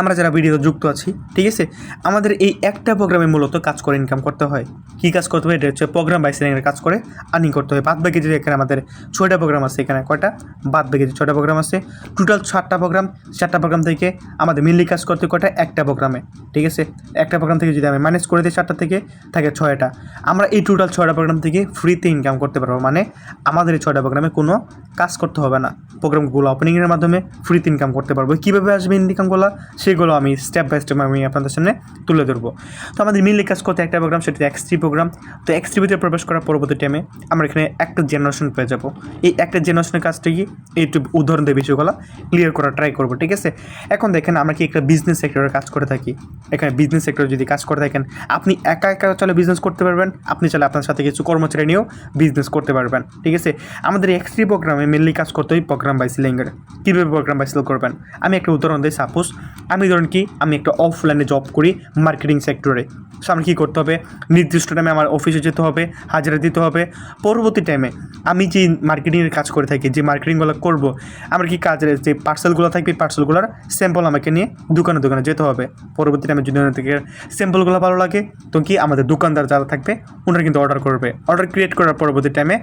আমরা যারা ভিডিও যুক্ত আছি, ঠিক আছে, আমাদের এই একটা প্রোগ্রামে মূলত কাজ করে ইনকাম করতে হয়। কী কাজ করতে হয়, এটা হচ্ছে প্রোগ্রাম বাই সেলিংয়ের কাজ করে আর্নিং করতে হয়। বাদ বাকি যে এখানে আমাদের 6টা প্রোগ্রাম আছে, এখানে কয়টা, বাদ বাকি যে 6টা প্রোগ্রাম আছে, টোটাল 7টা প্রোগ্রাম। 7টা প্রোগ্রাম থেকে আমাদের মেনলি কাজ করতে কয়টা, একটা প্রোগ্রামে, ঠিক আছে। একটা প্রোগ্রাম থেকে যদি আমি মাইনাস করে দিই 7টা থেকে, থাকে 6টা। আমরা এই টোটাল 6টা প্রোগ্রাম থেকে ফ্রিতে ইনকাম করতে পারবো। মানে আমাদের এই 6টা প্রোগ্রামে কোনো কাজ করতে হবে না। প্রোগ্রামগুলো ওপেনিংয়ের মাধ্যমে ফ্রিতে ইনকাম করতে পারবো। কীভাবে আসবে ইনকামগুলো, সেগুলো আমি স্টেপ বাই স্টেপ আমি আপনাদের সামনে তুলে ধরবো। তো আমাদের মেনলি কাজ করতে একটা প্রোগ্রাম, সেটা X3 প্রোগ্রাম। তো X3 ভিতরে প্রবেশ করার পরবর্তী টাইমে আমরা এখানে একটা জেনারেশন পেয়ে যাবো। এই একটা জেনারেশনের কাজটা কি, একটু উদাহরণ দিয়ে বিষয়গুলো ক্লিয়ার করার ট্রাই করবো, ঠিক আছে। এখন দেখেন আমরা কি একটা বিজনেস সেক্টরে কাজ করে থাকি। এখানে বিজনেস সেক্টরে যদি কাজ করে থাকেন, আপনি একা একা চলে বিজনেস করতে পারবেন, আপনি চাইলে আপনার সাথে কিছু কর্মচারী নিয়েও বিজনেস করতে পারবেন, ঠিক আছে। আমাদের X3 প্রোগ্রামে মেনলি কাজ করতে হয় প্রোগ্রাম বাই সেলিংয়ের। কীভাবে প্রোগ্রাম বাই সেল করবেন, আমি একটা উদাহরণ দিই। সাপোজ আমি ধরুন কি, আমি একটা অফলাইনে জব করি মার্কেটিং সেক্টরে। সো আমার কী করতে হবে, নির্দিষ্ট টাইমে আমার অফিসে যেতে হবে, হাজিরা দিতে হবে। পরবর্তী টাইমে আমি যে মার্কেটিংয়ের কাজ করে থাকি, যে মার্কেটিংগুলো করবো, আমার কি কাজের যে পার্সেলগুলো থাকবে, পার্সেলগুলোর স্যাম্পল আমাকে নিয়ে দোকানে দোকানে যেতে হবে। পরবর্তী টাইমে যদি ওনার থেকে স্যাম্পলগুলো ভালো লাগে, তো কি আমাদের দোকানদার যারা থাকবে ওনারা কিন্তু অর্ডার করবে। অর্ডার ক্রিয়েট করার পরবর্তী টাইমে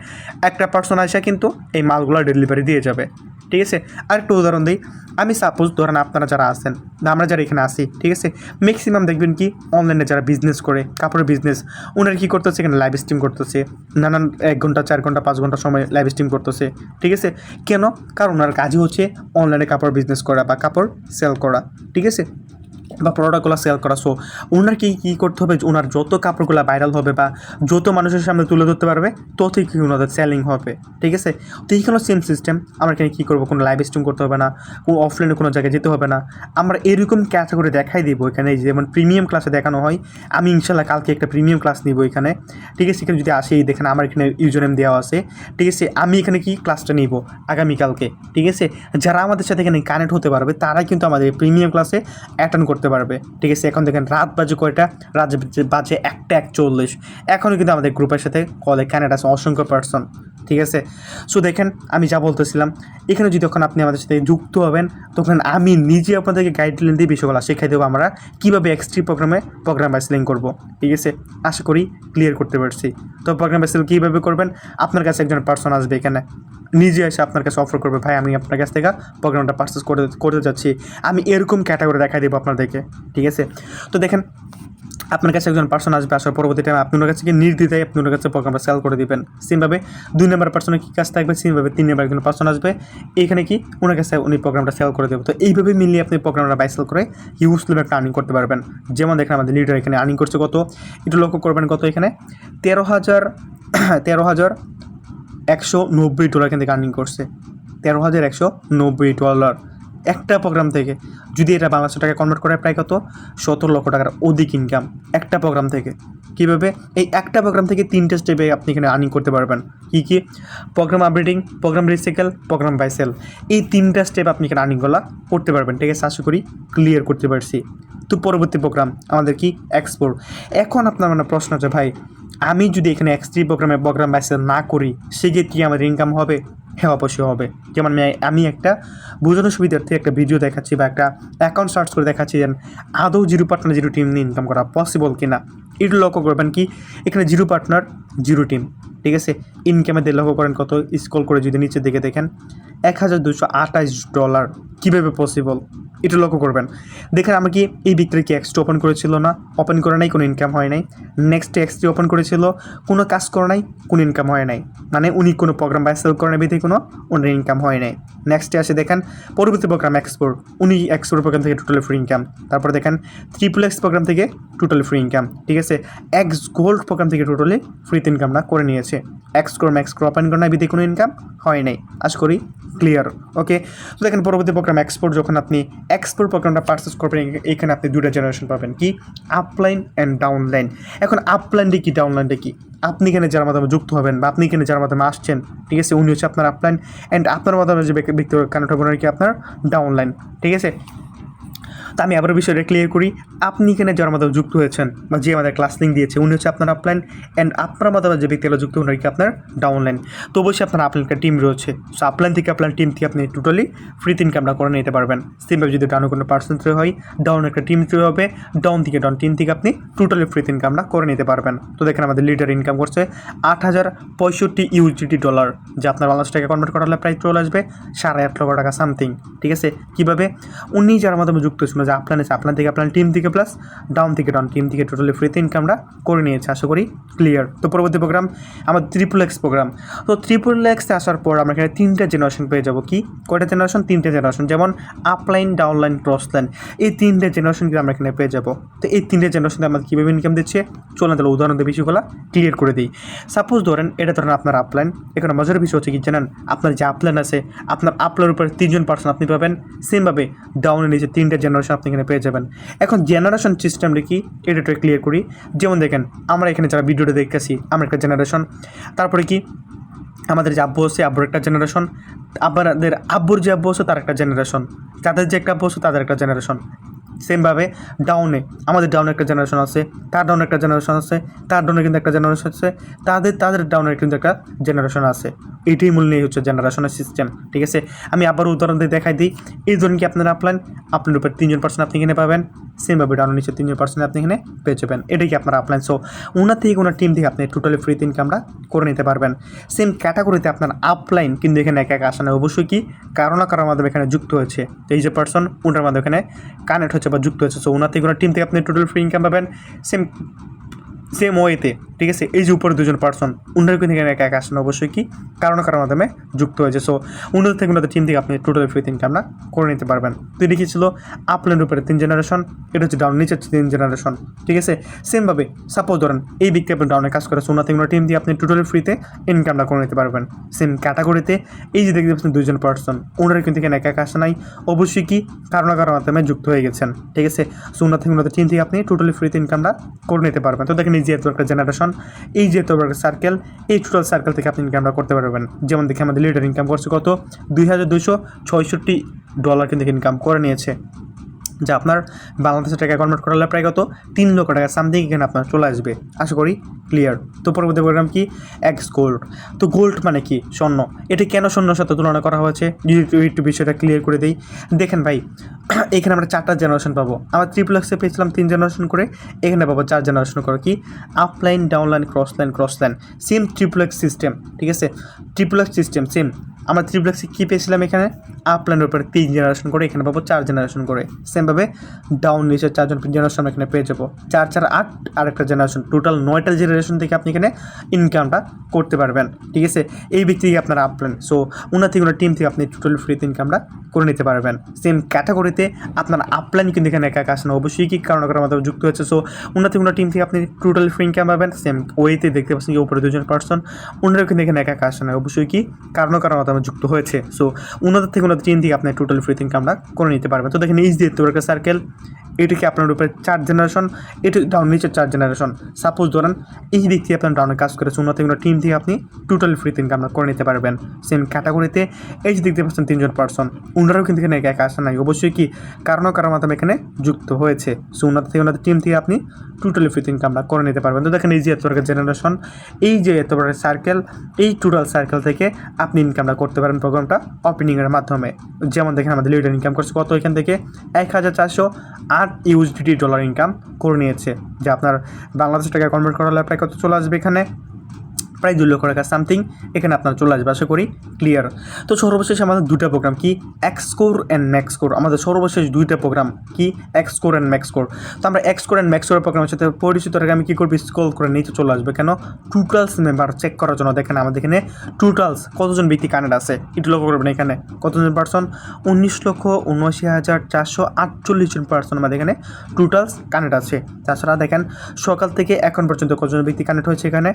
একটা পার্সন আসে কিন্তু এই মালগুলো ডেলিভারি দিয়ে যাবে, ঠিক আছে। আরেকটা উদাহরণ দিই, আমি সাপোজ ধরেন আপনারা যারা আছেন, আমরা যারা এখানে আসি, ঠিক আছে, ম্যাক্সিমাম দেখবেন কি অনলাইনে যারা বিজনেস করে, কাপড়ের বিজনেস, ওনারা কী করতেছে, এখানে লাইভ স্ট্রিম করতেছে, নানান 1 ঘন্টা 4 ঘন্টা 5 ঘন্টা সময় লাইভ স্ট্রিম করতেছে, ঠিক আছে। কেন? কারণ ওনার কাজই হচ্ছে অনলাইনে কাপড় বিজনেস করা বা কাপড় সেল করা, ঠিক আছে, বা প্রোডাক্টগুলো সেল করা। সো ওনার কী করতে হবে, ওনার যত কাপড়গুলো ভাইরাল হবে বা যত মানুষের সামনে তুলে ধরতে পারবে, ততই কি ওনাদের সেলিং হবে, ঠিক আছে। তো এইখানে সেম সিস্টেম, আমরা এখানে কী করবো, কোনো লাইভ স্ট্রিম করতে হবে না, কোনো অফলাইনে কোনো জায়গায় যেতে হবে না। আমরা এরকম ক্যাটাগরি দেখাই দিব এখানে, যেমন প্রিমিয়াম ক্লাসে দেখানো হয়। আমি ইনশাল্লাহ কালকে একটা প্রিমিয়াম ক্লাস নিব এখানে, ঠিক আছে। এখানে যদি আসি, দেখেন আমার এখানে ইউজার নেম দেওয়া আছে, ঠিক আছে। আমি এখানে কি ক্লাসটা নিব আগামীকালকে, ঠিক আছে। যারা আমাদের সাথে এখানে কানেক্ট হতে পারবে, তারাই কিন্তু আমাদের প্রিমিয়াম ক্লাসে অ্যাটেন্ড করতে পারবে, ঠিক আছে। এখন দেখেন রাত বাজে কয়টা, রাত বাজে 1টা 41। এখনও কিন্তু আমাদের গ্রুপের সাথে কলে কানেক্ট আছে অসংখ্য পার্সন, ঠিক আছে। সো দেখেন আমি যা বলতেছিলাম, এখানে যদি যখন আপনি আমাদের সাথে যুক্ত হবেন তখন আমি নিজে আপনাদেরকে গাইডলাইন দিয়ে বিষয়গুলো শেখাই দেবো আমরা কীভাবে এক্সট্রি প্রোগ্রামে প্রোগ্রাম ব্যাসেলিং করবো। ঠিক আছে, আশা করি ক্লিয়ার করতে পারছি। তো প্রোগ্রাম ব্যাসেল কীভাবে করবেন, আপনার কাছে একজন পার্সন আসবে এখানে, নিজে এসে আপনার কাছে অফার করবে, ভাই আমি আপনার কাছ থেকে প্রোগ্রামটা পারচেস করতে যাচ্ছি, আমি এরকম ক্যাটাগরি দেখাই দেবো আপনাদেরকে। ঠিক আছে, তো দেখেন আপনার কাছে একজন পার্সন আসবে, আসার পরবর্তী টাইমে আপনি ওনার কাছে নির্দ্বিধায় আপনি ওনার কাছে প্রোগ্রামটা সেল করে দিবেন। সেমভাবে 2 নম্বর পার্সনের কী কাজ থাকবে, সেমভাবে 3 নম্বর একজন পার্সন আসবে, এইখানে কি ওনার কাছে উনি প্রোগ্রামটা সেল করে দেবে। তো এইভাবে মিলিয়ে আপনি প্রোগ্রামটা বাই সেল করে হিউজলি একটা আর্নিং করতে পারবেন। যেমন দেখেন আমাদের লিডার এখানে আর্নিং করছে কত, একটু লক্ষ্য করবেন কত, এখানে 13,190 ডলার এখান থেকে আর্নিং করছে। 13,190 ডলার একটা প্রোগ্রাম থেকে। যদি এটা বাংলাদেশ টাকা কনভার্ট করে প্রায় কত, 17 লক্ষ টাকার অধিক ইনকাম একটা প্রোগ্রাম থেকে। কীভাবে, এই একটা প্রোগ্রাম থেকে 3টে স্টেপে আপনি এখানে আর্নিং করতে পারবেন। কী কী, program updating, program recycle, program buy sell, এই 3টা স্টেপ আপনি এখানে আর্নিংগুলো করতে পারবেন। ঠিক আছে, আশা করি ক্লিয়ার করতে পারছি। তো পরবর্তী প্রোগ্রাম আমাদের কি, এক্সপোর্ট। এখন আপনার মানে প্রশ্ন আছে, ভাই আমি যদি এখানে এক্সট্রি প্রোগ্রামে প্রোগ্রাম বাই সেল না করি সেক্ষেত্রে কি আমার ইনকাম হবে? হ্যাঁ, অবশ্যই হবে। যেমন আমি একটা বোঝানোর সুবিধার্থে একটা ভিডিও দেখাচ্ছি বা একটা অ্যাকাউন্ট সার্চ করে দেখাচ্ছি যে আদৌ জিরো পার্টনার জিরো টিম নিয়ে ইনকাম করা পসিবল কিনা। একটু লক্ষ্য করবেন কি, এখানে জিরো পার্টনার জিরো টিম। ঠিক আছে, ইনকামে দিয়ে লক্ষ্য করেন কত, স্ক্রল করে যদি নিচের দিকে দেখেন $1,228 কীভাবে পসিবল, একটু লক্ষ্য করবেন। দেখেন আমরা কি এই বিক্রি কি এক্সট্রি ওপেন করেছিল না, ওপেন করে নাই, কোনো ইনকাম হয় নাই। নেক্সট এক্সট্রি ওপেন করেছিল, কোনো কাজ করে নাই, কোনো ইনকাম হয় নাই, মানে উনি কোনো প্রোগ্রাম বাই সেল করে নাই বিধে কোনো ওনার ইনকাম হয় নাই। নেক্সটে আসে দেখেন পরবর্তী প্রোগ্রাম এক্সপোর্ট, উনি এক্সপোর্ট প্রোগ্রাম থেকে টোটালি ফ্রি ইনকাম। তারপরে দেখেন XXX প্রোগ্রাম থেকে টোটালি ফ্রি ইনকাম। ঠিক আছে, এক্স গোল্ড প্রোগ্রাম থেকে টোটালি ফ্রিতে ইনকামটা করে নিয়েছে। ম্যাক্স ওপেন করে নাই বিধে কোনো ইনকাম হয় নাই। আশা করি ক্লিয়ার। ওকে, তো দেখেন পরবর্তী প্রোগ্রাম এক্সপোর্ট, যখন আপনি এক্সপোর্ট প্রোগ্রামটা পারচেস করবেন এখানে আপনি 2টা জেনারেশন পাবেন, কি আপলাইন অ্যান্ড ডাউনলাইন। এখন আপলাইনটা কি, ডাউনলাইনটা কি, আপনি এখানে যার মাধ্যমে যুক্ত হবেন বা আপনি এখানে যার মাধ্যমে আসছেন, ঠিক আছে, উনি হচ্ছে আপনার আপলাইন, অ্যান্ড আপনার মাধ্যমে যে ব্যক্তি কানেক্ট হবেন আর কি আপনার ডাউনলাইন। ঠিক আছে, তো আমি আবার বিষয়টা ক্লিয়ার করি, আপনি এখানে যার মাধ্যমে যুক্ত হয়েছেন বা যে আমাদের ক্লাস লিঙ্ক দিয়েছে উনি হচ্ছে আপনার আপলাইন, অ্যান্ড আপনার মাধ্যমে যে ব্যক্তিগুলো যুক্ত হন আর কি আপনার ডাউনলাইন। তো অবশ্যই আপনার আপলাইন একটা টিম রয়েছে, সো আপলাইন থেকে আপনার টিম থেকে আপনি টোটালি ফ্রিতে ইনকামটা করে নিতে পারবেন। সেমভাবে যদি ডাউন কোনো পার্সন তৈরি হয়, ডাউন একটা টিম তৈরি হবে, ডাউন টিম থেকে আপনি টোটালি ফ্রিতে ইনকামটা করে নিতে পারবেন। তো দেখেন আমাদের লিডার ইনকাম করছে $8,065, যা আপনার বাংলাদেশ টাকা কনভার্ট করা হলে প্রায় চলে আসবে 8.5 লক্ষ টাকা সামথিং। ঠিক আছে, কীভাবে, উনি যার মাধ্যমে যুক্ত হয়েছিল যে আপলাইন আছে, আপলাইন থেকে আপনার টিম থেকে প্লাস ডাউন টিম থেকে টোটালি ফ্রিতে ইনকামটা করে নিয়েছে। আশা করি ক্লিয়ার। তো পরবর্তী প্রোগ্রাম আমার XXX প্রোগ্রাম। তো XXX আসার পর আমরা এখানে 3টে জেনারেশন পেয়ে যাবো। কি কয়টা জেনারেশন, 3টে জেনারেশন, যেমন আপলাইন, ডাউনলাইন, ক্রসলাইন, এই 3টে জেনারেশনকে আমরা এখানে পেয়ে যাবো। তো এই 3টে জেনারেশনে আমাদের কীভাবে ইনকাম দিচ্ছে, চলুন তাহলে উদাহরণ দিয়ে বিষয়গুলো ক্লিয়ার করে দিই। সাপোজ ধরেন এটা ধরেন আপনার আপলাইন, এখানে মজার বিষয় হচ্ছে কি জানেন, আপনার যে আপলাইন আছে, আপনার আপলাইনের উপরে 3জন পার্সন আপনি পাবেন, সেমভাবে ডাউনের নিচে 3টে জেনারেশন আপনি এখানে পেয়ে যাবেন। এখন জেনারেশন সিস্টেমটা কি এটা ক্লিয়ার করি। যেমন দেখেন আমরা এখানে যারা ভিডিওটা দেখতেছি আমরা একটা জেনারেশন, তারপরে কি আমাদের যে আব্বু আছে আব্বুর একটা জেনারেশন, আপনাদের আব্বুর যে আব্বু আছে তার একটা জেনারেশন, তাদের যে একটা আব্বু আছে তাদের একটা জেনারেশন। সেমভাবে ডাউনে আমাদের ডাউনে একটা জেনারেশন আছে, তার ডাউনে একটা জেনারেশন আছে, তার ডাউনে কিন্তু একটা জেনারেশন আছে, তাদের ডাউনের কিন্তু একটা জেনারেশন আছে। এইটাই মূল নিয়ে হচ্ছে জেনারেশনের সিস্টেম। ঠিক আছে, আমি আবার উদাহরণ দিয়ে দেখাই দিই। এই ধরুন কি আপনার আপলাইন, আপনার উপর 3জন পার্সন আপনি এখানে পাবেন, সেমভাবে ডাউনের নিচে 3জন পার্সন আপনি এখানে পেয়ে যাবেন। এটাই কি আপনার আপলাইন। সো ওনার থেকে ওনার টিম থেকে আপনি টোটালি ফ্রিতে ইনকামটা করে নিতে পারবেন। সেম ক্যাটাগরিতে আপনার আপলাইন কিন্তু এখানে একা একা আসে না, অবশ্যই কি কারো না কারোর মাধ্যমে এখানে যুক্ত হয়েছে। এই যে পার্সন ওনার মাধ্যমে এখানে কানেক্ট হচ্ছে বা যুক্ত হয়েছে, সো ওনার থেকে ওনার টিম থেকে আপনি টোটাল ফ্রি ইনকাম পাবেন সেম ওয়েতে। ঠিক আছে, এই যে উপরে 2জন পার্সন উনার কিন্তু এখানে একা একা আসেন, অবশ্যই কি কারো না কারোর মাধ্যমে যুক্ত হয়েছে। সো উনাদের থেকে ওনাদের টিম থেকে আপনি টোটাল ফ্রি ইনকামটা করে নিতে পারবেন। তো এটি ছিল আপলাইনের উপরে 3 জেনারেশন, এটা হচ্ছে ডাউন নিচে 3 জেনারেশন। ঠিক আছে, সেমভাবে সাপোজ ধরেন এই ব্যক্তি আপনার ডাউনে কাজ করেছে, ওনার থেকে ওনার টিম দিয়ে আপনি টোটালি ফ্রিতে ইনকামটা করে নিতে পারবেন। সেম ক্যাটাগরিতে এই যে দেখতে পাচ্ছেন 2জন পার্সন ওনারা কিন্তু এখানে একা একা আসে নাই, অবশ্যই কি কারো না কারোর মাধ্যমে যুক্ত হয়ে গেছেন। ঠিক আছে, সো ওনার থেকে ওনাদের টিম থেকে আপনি টোটালি ফ্রিতে ইনকামটা করে নিতে পারবেন। তো দেখেন এই যে একটা জেনারেশন, এই যে একটা সার্কেল, এই টোটাল সার্কেল থেকে আপনি ইনকামটা করতে পারবেন। যেমন দেখে আমাদের লিডার ইনকাম করছে কত, $2,266 কিন্তু ইনকাম করে নিয়েছে। যা আপনার বাংলাদেশের টাকা কনভার্ট করালে প্রায় কত 3 লক্ষ টাকা সামথিং এখানে আপনার চলে আসবে, আশা করি ক্লিয়ার। তো পরবর্তী প্রোগ্রাম কি এক্স গোল্ড। তো গোল্ড মানে কি স্বর্ণ, এটি কেন স্বর্ণের সাথে তুলনা করা হয়েছে যদি একটু বিষয়টা ক্লিয়ার করে দিই। দেখেন ভাই এখানে আমরা 4টা জেনারেশন পাবো, আমরা ট্রিপল এক্সে পেয়েছিলাম 3 জেনারেশন করে, এখানে পাবো 4 জেনারেশন করে। কি upline, downline, cross line same triple x system, ঠিক আছে ট্রিপল এক্স সিস্টেম সেম। আমরা ট্রিপল এক্সে কী পেয়েছিলাম এখানে আপলাইনের উপরে 3 জেনারেশন করে, এখানে পাবো 4 জেনারেশন করে। সেমভাবে ডাউন নিচে 4 জেনারেশন এখানে পেয়ে যাবো, 4 4 8 আরেকটা জেনারেশন, টোটাল 9টা জেনারেশন থেকে আপনি এখানে ইনকামটা করতে পারবেন, ঠিক আছে। এই ব্যক্তি থেকে আপনার আপলাইন, সো ওনার থেকে ওনার টিম থেকে আপনি টোটাল ফ্রিতে ইনকামটা করে নিতে পারবেন। সেম ক্যাটাগরিতে আপনার আপলাইন কিন্তু এখানে একা একা আসে না, অবশ্যই কি কারণ করার মাধ্যমে যুক্ত হচ্ছে। সো ওনার থেকে ওনার টিম থেকে আপনি টোটাল ফ্রি ইনকাম পাবেন। সেম ওয়েতে দেখতে পাচ্ছেন যে উপরে 2জন পার্সন, ওনারাও কিন্তু এখানে একা একা আসে না, অবশ্যই কি কারণ করার মাধ্যমে যুক্ত হয়েছে। সো ওনাদের থেকে ওনাদের টিম থেকে আপনি টোটাল ফ্রি ইনকামটা করে নিতে পারবেন। তো দেখেন এই যে নেটওয়ার্কের সার্কেল, এটিকে আপনার উপরে 4 জেনারেশন, এটি ডাউন নিচে 4 জেনারেশন। সাপোজ ধরেন এই দিক থেকে আপনার ডাউনে কাজ করেছে, ওনার থেকে ওনার টিম থেকে আপনি টোটাল ফ্রি ইনকামটা করে নিতে পারবেন। সেম ক্যাটাগরিতে এই যে দেখতে পাচ্ছেন 3জন পার্সন, ওনারাও কিন্তু এখানে একা একা আসে নাই, অবশ্যই কি কারণ কারোর মাধ্যমে এখানে যুক্ত হয়েছে। সো ওনাদের থেকে ওনাদের টিম থেকে আপনি টোটালি ফ্রি ইনকামটা করে নিতে পারবেন। তো দেখেন এই যে এতবার জেনারেশন, এই যে এতবার সার্কেল, এই টোটাল সার্কেল থেকে আপনি ইনকামটা করতে পারেন প্রোগ্রামটা ওপেনিংয়ের মাধ্যমে। যেমন দেখেন আমাদের লিডার ইনকাম করছে কত, এখান থেকে 1408 ইউএসডিটি ডলার ইনকাম করে নিয়েছে, যা আপনার বাংলাদেশ টাকায় কনভার্ট করা হলে প্রায় কত চলে আসবে এখানে প্রায় 2 লক্ষ টাকা সামথিং এখানে আপনার চলে আসবে, আশা করি ক্লিয়ার। তো সর্বশেষ আমাদের 2টা প্রোগ্রাম কি এক্সকোর অ্যান্ড ম্যাক্সকোর, আমাদের সর্বশেষ 2টা প্রোগ্রাম কি এক্সকোর অ্যান্ড ম্যাক্সকোর। তো আমরা এক্সকোর অ্যান্ড ম্যাক্সকোর প্রোগ্রামের সাথে পরিচিত আগে আমি কী করবো, স্ক্রল করে নিচে চলে আসবে, কেন টোটালস মেম্বার চেক করার জন্য। দেখেন আমাদের এখানে টোটালস কতজন ব্যক্তি কানেক্ট আছে একটু লক্ষ্য করবেন, এখানে কতজন পার্সন 19,79,448 জন পার্সন আমাদের এখানে টোটালস কানেক্ট আছে। তাছাড়া দেখেন সকাল থেকে এখন পর্যন্ত কতজন ব্যক্তি কানেক্ট হয়েছে, এখানে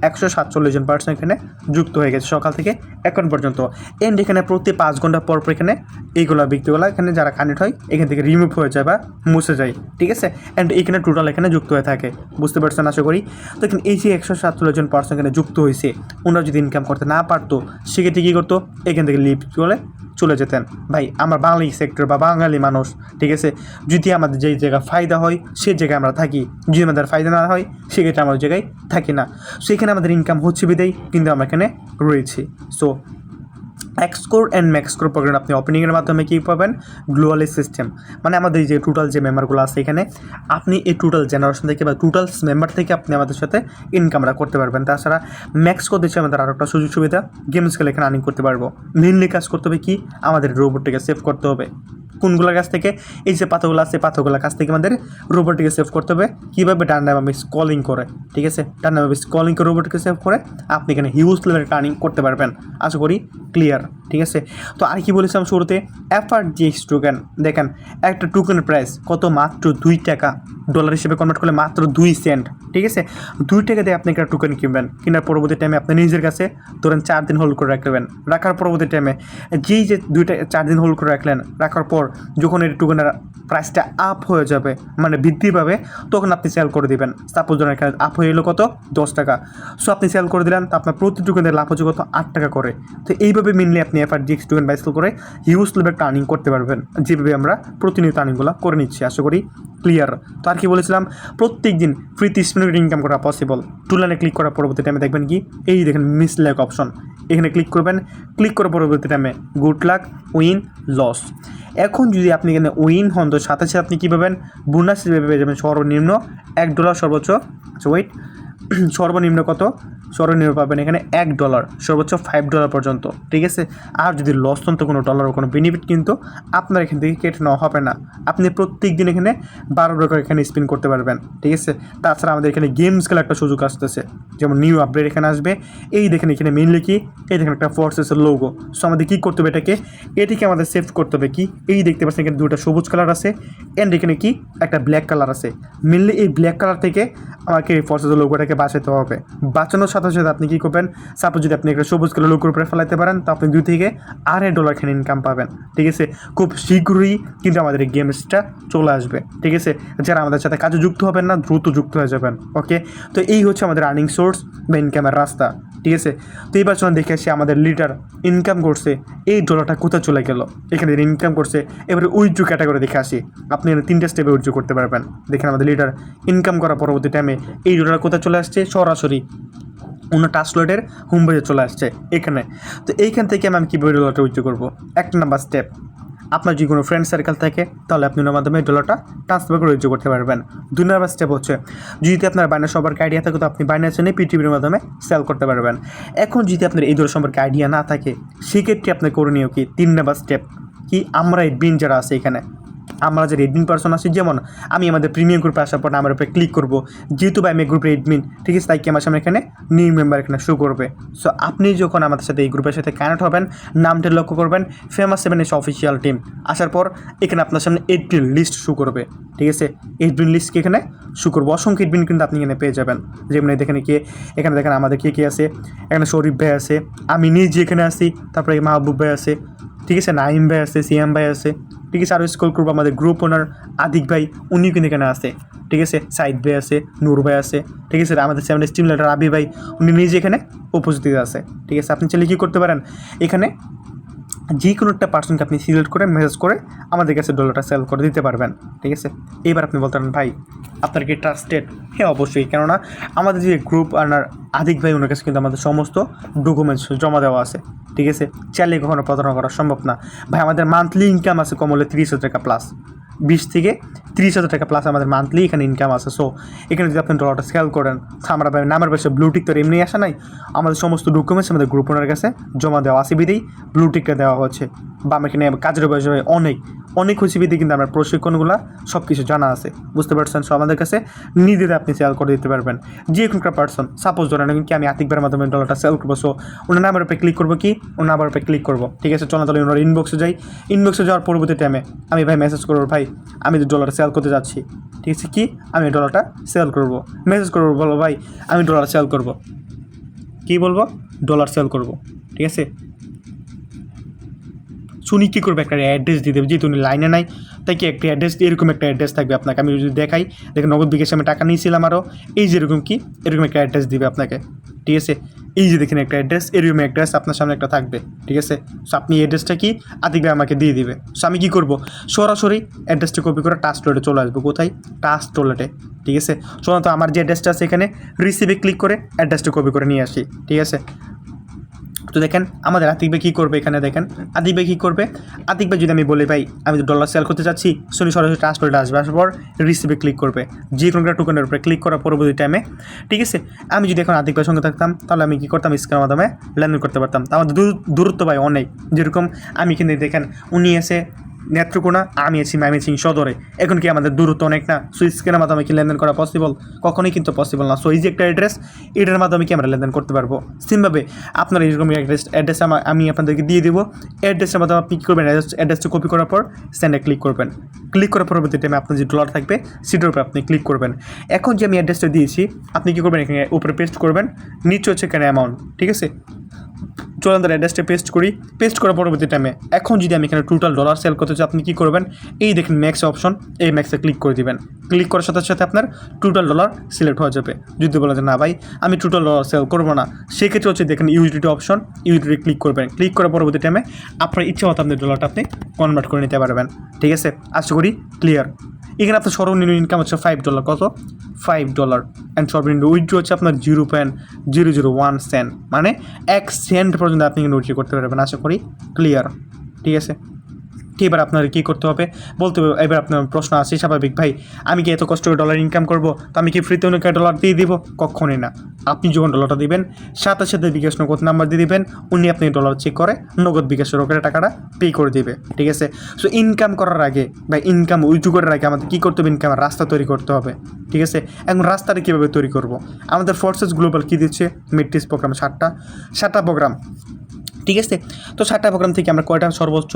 147 জন পার্সন এখানে যুক্ত হয়ে গেছে সকাল থেকে এখন পর্যন্ত। এন্ড এখানে প্রতি 5 ঘন্টা পর পর এখানে এইগুলো ব্যক্তিগুলো এখানে যারা কানেক্ট হয় এখান থেকে রিমুভ হয়ে যায় বা মুছে যায়, ঠিক আছে। অ্যান্ড এখানে টোটাল এখানে যুক্ত হয়ে থাকে, বুঝতে পারছেন আশা করি। তো এখানে এই যে 147 জন পার্সন এখানে যুক্ত হয়েছে, ওনারা যদি ইনকাম করতে না পারতো সেক্ষেত্রে কী করতো, এখান থেকে লিভ করে চলে যেতেন। ভাই আমরা বাঙালি সেক্টর বা বাঙালি মানুষ, ঠিক আছে, যদি আমাদের যেই জায়গায় ফায়দা হয় সেই জায়গায় আমরা থাকি, যদি আমাদের ফায়দা না হয় সেক্ষেত্রে আমরা ওই জায়গায় থাকি না। সেখানে আমাদের ইনকাম হচ্ছে বিদায় কিন্তু আমরা এখানে রয়েছি। সো এক্সকোর অ্যান্ড ম্যাক্সকোর প্রোগ্রাম আপনি ওপেনিংয়ের মাধ্যমে কী পাবেন, গ্লোবালি সিস্টেম, মানে আমাদের যে টোটাল যে মেম্বারগুলো আছে এখানে আপনি এই টোটাল জেনারেশন থেকে বা টোটাল মেম্বার থেকে আপনি আমাদের সাথে ইনকামটা করতে পারবেন। তাছাড়া ম্যাক্সকো দিচ্ছে আমাদের আরও একটা সুযোগ সুবিধা, গেমস খেলে এখানে আর্নিং করতে পারবো। মেনলি কাজ করতে হবে কি, আমাদের রোবটটিকে সেভ করতে হবে। কোনগুলোর কাছ থেকে, এই যে পাথরগুলো আছে পাথরগুলোর কাছ থেকে আমাদের রোবটটিকে সেভ করতে হবে। কীভাবে, ডাইনামিক স্কলিং করে, ঠিক আছে, ডাইনামিক স্কলিং করে রোবটকে সেভ করে আপনি এখানে হিউজ লেভেলের আর্নিং করতে পারবেন, আশা করি ক্লিয়ার, ঠিক আছে। তো আর কি বলেছিলাম শুরুতে, এফআরজিএক্স টোকেন, দেখেন একটা টোকেনের প্রাইস কত, মাত্র 2 টাকা, ডলার হিসেবে কনভার্ট করলে মাত্র 2 সেন্ট, ঠিক আছে। 2 টাকা দিয়ে আপনি একটা টোকেন কিনবেন, কেনার পরবর্তী টাইমে আপনি নিজের কাছে ধরেন 4 দিন হোল্ড করে রাখবেন, রাখার পরবর্তী টাইমে যেই যে 4 দিন হোল্ড করে রাখলেন, রাখার পর যখন এই টোকেনের প্রাইসটা আপ হয়ে যাবে মানে বৃদ্ধি পাবে, তখন আপনি সেল করে দেবেন। সাপোজ ধরেন এখানে আপ হয়ে এলো কত, 10 টাকা, সো আপনি সেল করে দিলেন, তো আপনার প্রতি টোকেনের লাভ হচ্ছে কত, 8 টাকা করে। তো এইভাবে মেনলি আপনি এফআরজিএক্স টোকেন বাই সেল করে হিউজ লেভেল একটা আর্নিং করতে পারবেন, যেভাবে আমরা প্রতিনিয়ত আর্নিংগুলো করে নিচ্ছি, আশা করি ক্লিয়ার। তো আর কি বলেছিলাম, প্রত্যেক দিন ফ্রি 30 মিনিট ইনকাম করা পসিবল। টুলানে ক্লিক করার পরবর্তী টাইমে দেখবেন কি, এই দেখেন মিস লাক অপশন, এখানে ক্লিক করবেন, ক্লিক করার পরবর্তী টাইমে গুড লাক, উইন, লস। এখন যদি আপনি এখানে উইন হন তো সাথে সাথে আপনি কী পাবেন, বোনাস হিসেবে পেয়ে যাবেন সর্বনিম্ন $1, সর্বোচ্চ ওয়েট সর্বনিম্ন কত, সর্বনিম্ন পাবেন এখানে $1, সর্বোচ্চ $5 পর্যন্ত, ঠিক আছে। আর যদি লস হন তো কোনো ডলার কোনো বেনিফিট কিন্তু আপনার এখান থেকে কেটে নেওয়া হবে না। আপনি প্রত্যেক দিন এখানে 12 করে এখানে স্পিন করতে পারবেন, ঠিক আছে। তাছাড়া আমাদের এখানে গেমস খেলার একটা সুযোগ আসতেছে, যেমন নিউ আপডেট এখানে আসবে। এই দেখেন এখানে মেনলি কি, এই দেখেন একটা ফোর্সেসের লোগো। সো আমাদের কী করতে হবে, এটিকে আমাদের সেভ করতে হবে। কি এই দেখতে পাচ্ছেন এখানে 2টা সবুজ কালার আছে, অ্যান্ড এখানে কি একটা ব্ল্যাক কালার আছে। মেনলি এই ব্ল্যাক কালার থেকে আমাকে এই ফোর্সেসের লোগোটাকে বাঁচাতে হবে। বাঁচানোর সাথে সাথে আপনি কী করবেন, সাপোজ যদি আপনি একটা সবুজ কালার লোগোর উপরে ফেলাতে পারেন, তো আপনি 2 থেকে $2.5 এখানে ইনকাম পাবেন, ঠিক আছে। খুব শীঘ্রই কিন্তু আমাদের এই গেমসটা চলে আসবে, ঠিক আছে। যারা আমাদের সাথে কাজে যুক্ত হবেন না, দ্রুত যুক্ত হয়ে যাবেন, ওকে। তো এই হচ্ছে আমাদের আর্নিং সোর্স বা ইনকামের রাস্তা। ঠিক আছে। তো এইবার চলুন দেখে আসি আমাদের লিডার ইনকাম করছে এই ডলারটা কোথায় চলে গেল। এখানে ইনকাম করছে, এবারে উইথড্র ক্যাটাগরি দেখে আসি। আপনি এখানে 3টে স্টেপে উইথড্র করতে পারবেন। দেখেন আমাদের লিডার ইনকাম করার পরবর্তী টাইমে এই ডলার কোথায় চলে আসছে, সরাসরি অন্য টাস্কলেটের হোম পেজে চলে আসছে এখানে। তো এইখান থেকে আমি কীভাবে ডলারটা উইথড্র করবো, 1 নাম্বার স্টেপ, আপনার যদি কোনো ফ্রেন্ড সার্কেল থাকে তাহলে আপনি ওনার মাধ্যমে ডলারটা ট্রান্সফার করে উইথড্র করতে পারবেন। 2 নাম্বার স্টেপ হচ্ছে, যদি আপনার বাইনান্স সম্পর্কে আইডিয়া থাকে তো আপনি বাইনান্স এনে পিটিভির মাধ্যমে সেল করতে পারবেন। এখন যদি আপনার এই ধরনের সম্পর্কে আইডিয়া না থাকে সেক্ষেত্রে আপনার করণীয় কি, 3 নাম্বার স্টেপ কি, আমরা এডমিন যারা আছে এখানে, আমরা যে এডমিন পার্সন আছি, যেমন আমি আমাদের প্রিমিয়াম গ্রুপে আসার পর আমার উপরে ক্লিক করবো, যেহেতু ভাই আমি গ্রুপের এডমিন, ঠিক আছে, তাই কি আমার সামনে এখানে নিউ মেম্বার এখানে শো করবে। সো আপনি যখন আমাদের সাথে এই গ্রুপের সাথে কানেক্ট হবেন, নামটা লক্ষ্য করবেন ফেমাস 7 এস অফিসিয়াল টিম। আসার পর এখানে আপনার সামনে এডমিন লিস্ট শো করবে, ঠিক আছে, এডমিন লিস্টকে এখানে শো করবো, অসংখ্য এডমিন কিন্তু আপনি এখানে পেয়ে যাবেন। যেমন দেখেন কি, এখানে দেখেন আমাদের কে আছে, এখানে শরীফ ভাই আছে, আমি নিজে এখানে আছি, তারপরে মাহবুব ভাই আছে, ঠিক আছে, নাইম ভাই আছে, সিএম ভাই আছে, ঠিক আছে, আরও স্কল করবো আমাদের গ্রুপ ওনার আদিক ভাই, উনিও কিন্তু এখানে আছে, ঠিক আছে, সাইদ ভাই আছে, নূর ভাই আছে, ঠিক আছে, আমাদের 7 টিম লিডার আবি ভাই, উনি নিজে এখানে উপস্থিত আছে, ঠিক আছে। আপনি চাইলে কী করতে পারেন, এখানে যে কোনো একটা পার্সনকে আপনি সিলেক্ট করে মেসেজ করে আমাদের কাছে ডলারটা সেল করে দিতে পারবেন, ঠিক আছে। এবার আপনি বলতে পারেন ভাই আপনার কি ট্রাস্টেড, হ্যাঁ অবশ্যই, কেননা আমাদের যে গ্রুপ আনার আদিক ভাই ওনার কাছে কিন্তু আমাদের সমস্ত ডকুমেন্টস জমা দেওয়া আছে, ঠিক আছে, চাইলে কখনো প্রতারণা করা সম্ভব না। ভাই আমাদের মান্থলি ইনকাম আছে কম হলে 30,000 টাকা প্লাস, 20 থেকে 30,000 টাকা প্লাস আমাদের মান্থলি এখানে ইনকাম আছে। সো এখানে যদি আপনি ডলারটা সেল করেন, আমরা ভাই নামের পাশে ব্লুটিক তো এমনি আসা নাই, আমাদের সমস্ত ডকুমেন্টস আমাদের গ্রুপ ওনার কাছে জমা দেওয়া আছে বিধেই ব্লুটিকটা দেওয়া হচ্ছে। বা আমি এখানে কাজের বয়সে অনেক খুশি বিধি কিন্তু আমার প্রশিক্ষণগুলো সব কিছু জানা আছে, বুঝতে পারছেন। সো আমাদের কাছে নিজেদের আপনি সেল করে দিতে পারবেন। যে কোনটা পার্সন, সাপোজ ধরেন কি আমি আতিকবার মাধ্যমে ডলারটা সেল করবো, সো ওনার নামের উপরে ক্লিক করবো, কি ওনার নামের উপরে ক্লিক করবো, ঠিক আছে। চলো তাহলে ওনার ইনবক্সে যাই, ইনবক্সে যাওয়ার পরবর্তী টাইমে আমি ভাই মেসেজ করবো, ভাই আমি ডলার সেল করতে যাচ্ছি, ঠিক আছে, কি আমি ডলারটা সেল করবো, মেসেজ করবো, বলো ভাই আমি ডলার সেল করবো, কী বলবো, ডলার সেল করবো, ঠিক আছে। শুনি কী করবে, একটা অ্যাড্রেস দিয়ে দেবে, যেহেতু উনি লাইনে নাই, তাই কি একটা অ্যাড্রেস, এরকম একটা অ্যাড্রেস থাকবে আপনাকে। আমি যদি দেখাই, দেখেন নগদ বিকাশে আমি টাকা নিয়েছিলাম আরও, এই যেরকম কি এরকম একটা অ্যাড্রেস দিবে আপনাকে, ঠিক আছে। এই যে দেখেন একটা অ্যাড্রেস, এরকম অ্যাড্রেস আপনার সামনে একটা থাকবে, ঠিক আছে। সো আপনি অ্যাড্রেসটা কি আতিকভাবে আমাকে দিয়ে দিবে। সো আমি কী করবো, সরাসরি অ্যাড্রেসটা কপি করে টাস্ক টোলেটে চলে আসবো। কোথায়, টাস্ক টোলেটে, ঠিক আছে। শোনো তো আমার যে অ্যাড্রেসটা আছে এখানে রিসিভে ক্লিক করে অ্যাড্রেসটা কপি করে নিয়ে আসি, ঠিক আছে। তো দেখেন আমাদের আতিক ভাই কী করবে, এখানে দেখেন আতিক ভাই কী করবে, আতিক ভাই যদি আমি বলি ভাই আমি ডলার সেল করতে চাচ্ছি, শুনি সরাসরি ট্রান্সফারটা আসবে, আসার পর রিসিভে ক্লিক করবে, যে কোনো একটা টোকেনের উপরে ক্লিক করার পরবর্তী টাইমে, ঠিক আছে। আমি যদি এখন আতিক ভাইয়ের সঙ্গে থাকতাম তাহলে আমি কী করতাম, স্ক্যানের মাধ্যমে লেনদেন করতে পারতাম। আমাদের দূরত্ব ভাই অনেক, যেরকম আমি কিন্তু দেখেন উনি এসে নেত্রকোনা, আমি আছি ময়মনসিং সদরে, এখন কি আমাদের দূরত্ব অনেক না। সো স্ক্যানের মাধ্যমে কি লেনদেন করা পসিবল, কখনোই কিন্তু পসিবল না। সো এই যে একটা অ্যাড্রেস, এটার মাধ্যমে কি আমরা লেনদেন করতে পারবো। সেমভাবে আপনার এরকম অ্যাড্রেস আমি আপনাদেরকে দিয়ে দেবো, অ্যাড্রেসের মাধ্যমে আপনি কী করবেন, অ্যাড্রেসটা কপি করার পর সেন্ডে ক্লিক করবেন, ক্লিক করার পরবর্তী টাইমে আপনার যে ডলার থাকবে সেটার উপরে আপনি ক্লিক করবেন। এখন যে আমি অ্যাড্রেসটা দিয়েছি আপনি কী করবেন, এখানে উপরে পেস্ট করবেন, নিচে হচ্ছে এখানে অ্যামাউন্ট, ঠিক আছে। চলুন তার অ্যাড্রেসটা পেস্ট করি, পেস্ট করার পরবর্তী টাইমে এখন যদি আমি এখানে টোটাল ডলার সেল করতে চাই আপনি কী করবেন, এই দেখেন ম্যাক্স অপশন, এই ম্যাক্সে ক্লিক করে দিবেন। ক্লিক করার সাথে সাথে আপনার টোটাল ডলার সিলেক্ট হয়ে যাবে। যদি বলেন যে না ভাই আমি টোটাল ডলার সেল করবো না, সেক্ষেত্রে হচ্ছে দেখেন ইউটিলিটি অপশন, ইউটিলিটি ক্লিক করবেন। ক্লিক করার পরবর্তী টাইমে আপনার ইচ্ছা মতো আপনি ডলারটা আপনি কনভার্ট করে নিতে পারবেন, ঠিক আছে। আশা করি ক্লিয়ার। এখানে আপনার সর্বনিম্ন ইনকাম হচ্ছে $5, কত, $5, অ্যান্ড সর্বনিম্ন উইথড্র হচ্ছে আপনার 0.001 সেন্ট, মানে 1 সেন্ট পর্যন্ত আপনি কিন্তু উইথড্র করতে পারবেন। আশা করি ক্লিয়ার, ঠিক আছে। এবার আপনার কী করতে হবে বলতে হবে, এবার আপনার প্রশ্ন আছে স্বাভাবিক, ভাই আমি কি এত কষ্ট করে ডলার ইনকাম করবো, তো আমি কি ফ্রিতে অনেক ডলার দিয়ে দিব, কখনই না। আপনি যখন ডলারটা দিবেন সাথে সাথে বিকাশ নগদ নাম্বার দিয়ে দিবেন, উনি আপনি ডলার চেক করে নগদ বিকাশের ওপরে টাকাটা পে করে দিবে, ঠিক আছে। সো ইনকাম করার আগে বা ইনকাম উইথড্র করার আগে আমাদের কী করতে হবে, ইনকামের রাস্তা তৈরি করতে হবে, ঠিক আছে। এখন রাস্তাটা কীভাবে তৈরি করব, আমাদের ফোর্সেস গ্লোবাল কী দিচ্ছে, মেট্রিক্স প্রোগ্রাম 7টা প্রোগ্রাম, ঠিক আছে। তো 7টা প্রোগ্রাম থেকে আমরা কয়টা সর্বোচ্চ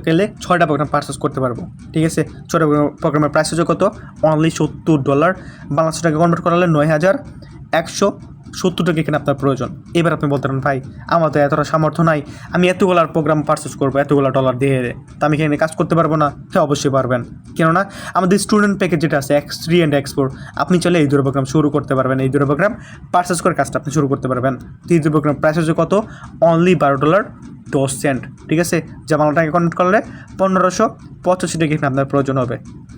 গেলে 6টা প্রোগ্রাম পারচেস করতে পারবো, ঠিক আছে। 6টা প্রোগ্রামের প্রাইস হচ্ছে কত, অনলি $70, বাংলাদেশ টাকা কনভার্ট করালে 9,100 70 টাকা এখানে আপনার প্রয়োজন। এবার আপনি বলতে পারেন ভাই আমার তো এতটা সামর্থ্য নাই, আমি এতগুলার প্রোগ্রাম পারচেস করবো এতগুলো ডলার দিয়ে, তো আমি এখানে কাজ করতে পারবো না। হ্যাঁ অবশ্যই পারবেন, কেননা আমাদের স্টুডেন্ট প্যাকেজ যেটা আছে X3 অ্যান্ড X4, আপনি চলে এই দুটো প্রোগ্রাম শুরু করতে পারবেন, এই দুটো প্রোগ্রাম পারচেস করে কাজটা আপনি শুরু করতে পারবেন। তো এই দুটো প্রোগ্রাম প্রাইস হচ্ছে কত, অনলি $12.10, ঠিক আছে। যা বাংলা টাকা কনভার্ট করলে 1585 টাকা এখানে আপনার প্রয়োজন হবে,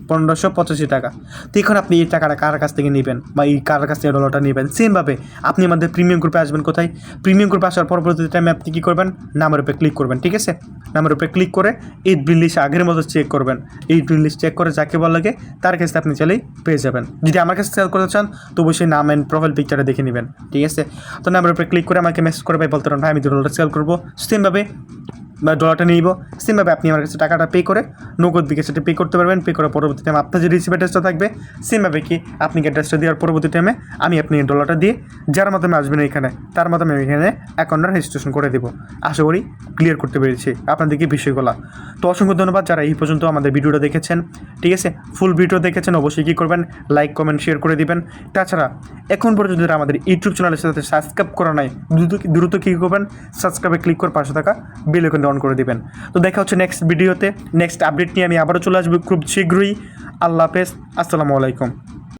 1585 টাকা। তো এখন আপনি এই টাকাটা কার কাছ থেকে নেবেন বা এই কার কাছ থেকে ডলারটা নেবেন, সেমভাবে আপনি আমাদের প্রিমিয়াম গ্রুপে আসবেন। কোথায়? প্রিমিয়াম গ্রুপে আসার পরবর্তী টাইমে আপনি কী করবেন, নামের উপরে ক্লিক করবেন, ঠিক আছে। নামের উপরে ক্লিক করে এই বিল লিস্ট আগের মতো চেক করবেন। এই বিল লিস্ট চেক করে যাকে ভালো লাগে তার কাছে আপনি চাইলেই পেয়ে যাবেন। যদি আমার কাছে সেল করতে চান তো অবশ্যই নাম অ্যান্ড প্রোফাইল পিকচারটা দেখে নেবেন, ঠিক আছে। তো নামের উপরে ক্লিক করে আমাকে মেসেজ করে ভাই বলতে পারেন ভাই আমি ডলারটা সেল করবো, সেমভাবে বা ডলারটা নিব, সেমভাবে আপনি আমার কাছে টাকাটা পে করে নগদ বিকাশে পে করতে পারবেন। পে করার পরবর্তী টাইমে আপনার যে রিসিভ অ্যাড্রেসটা থাকবে সেমভাবে কি আপনি অ্যাড্রেসটা দেওয়ার পরবর্তী টাইমে আপনি ডলারটা দিয়ে যার মাধ্যমে আসবেন এখানে, তার মাধ্যমে আমি এখানে অ্যাকাউন্টটা রেজিস্ট্রেশন করে দেবো। আশা করি ক্লিয়ার করতে পেরেছি আপনাদেরকে বিষয়গুলো। তো অসংখ্য ধন্যবাদ যারা এই পর্যন্ত আমাদের ভিডিওটা দেখেছেন, ঠিক আছে। ফুল ভিডিও দেখেছেন অবশ্যই কী করবেন, লাইক কমেন্ট শেয়ার করে দিবেন। তাছাড়া এখন পর্যন্ত যারা আমাদের ইউটিউব চ্যানেলের সাথে সাবস্ক্রাইব করা নাই, দ্রুত কী করবেন, সাবস্ক্রাইবে ক্লিক করে পাশে থাকা বেল আইকনটা অন করে দিবেন। তো দেখা হচ্ছে নেক্সট ভিডিওতে, নেক্সট আপডেট নিয়ে আমি আবারও চলে আসবো খুব শীঘ্রই। আল্লাহ হাফেজ, আসসালামু আলাইকুম।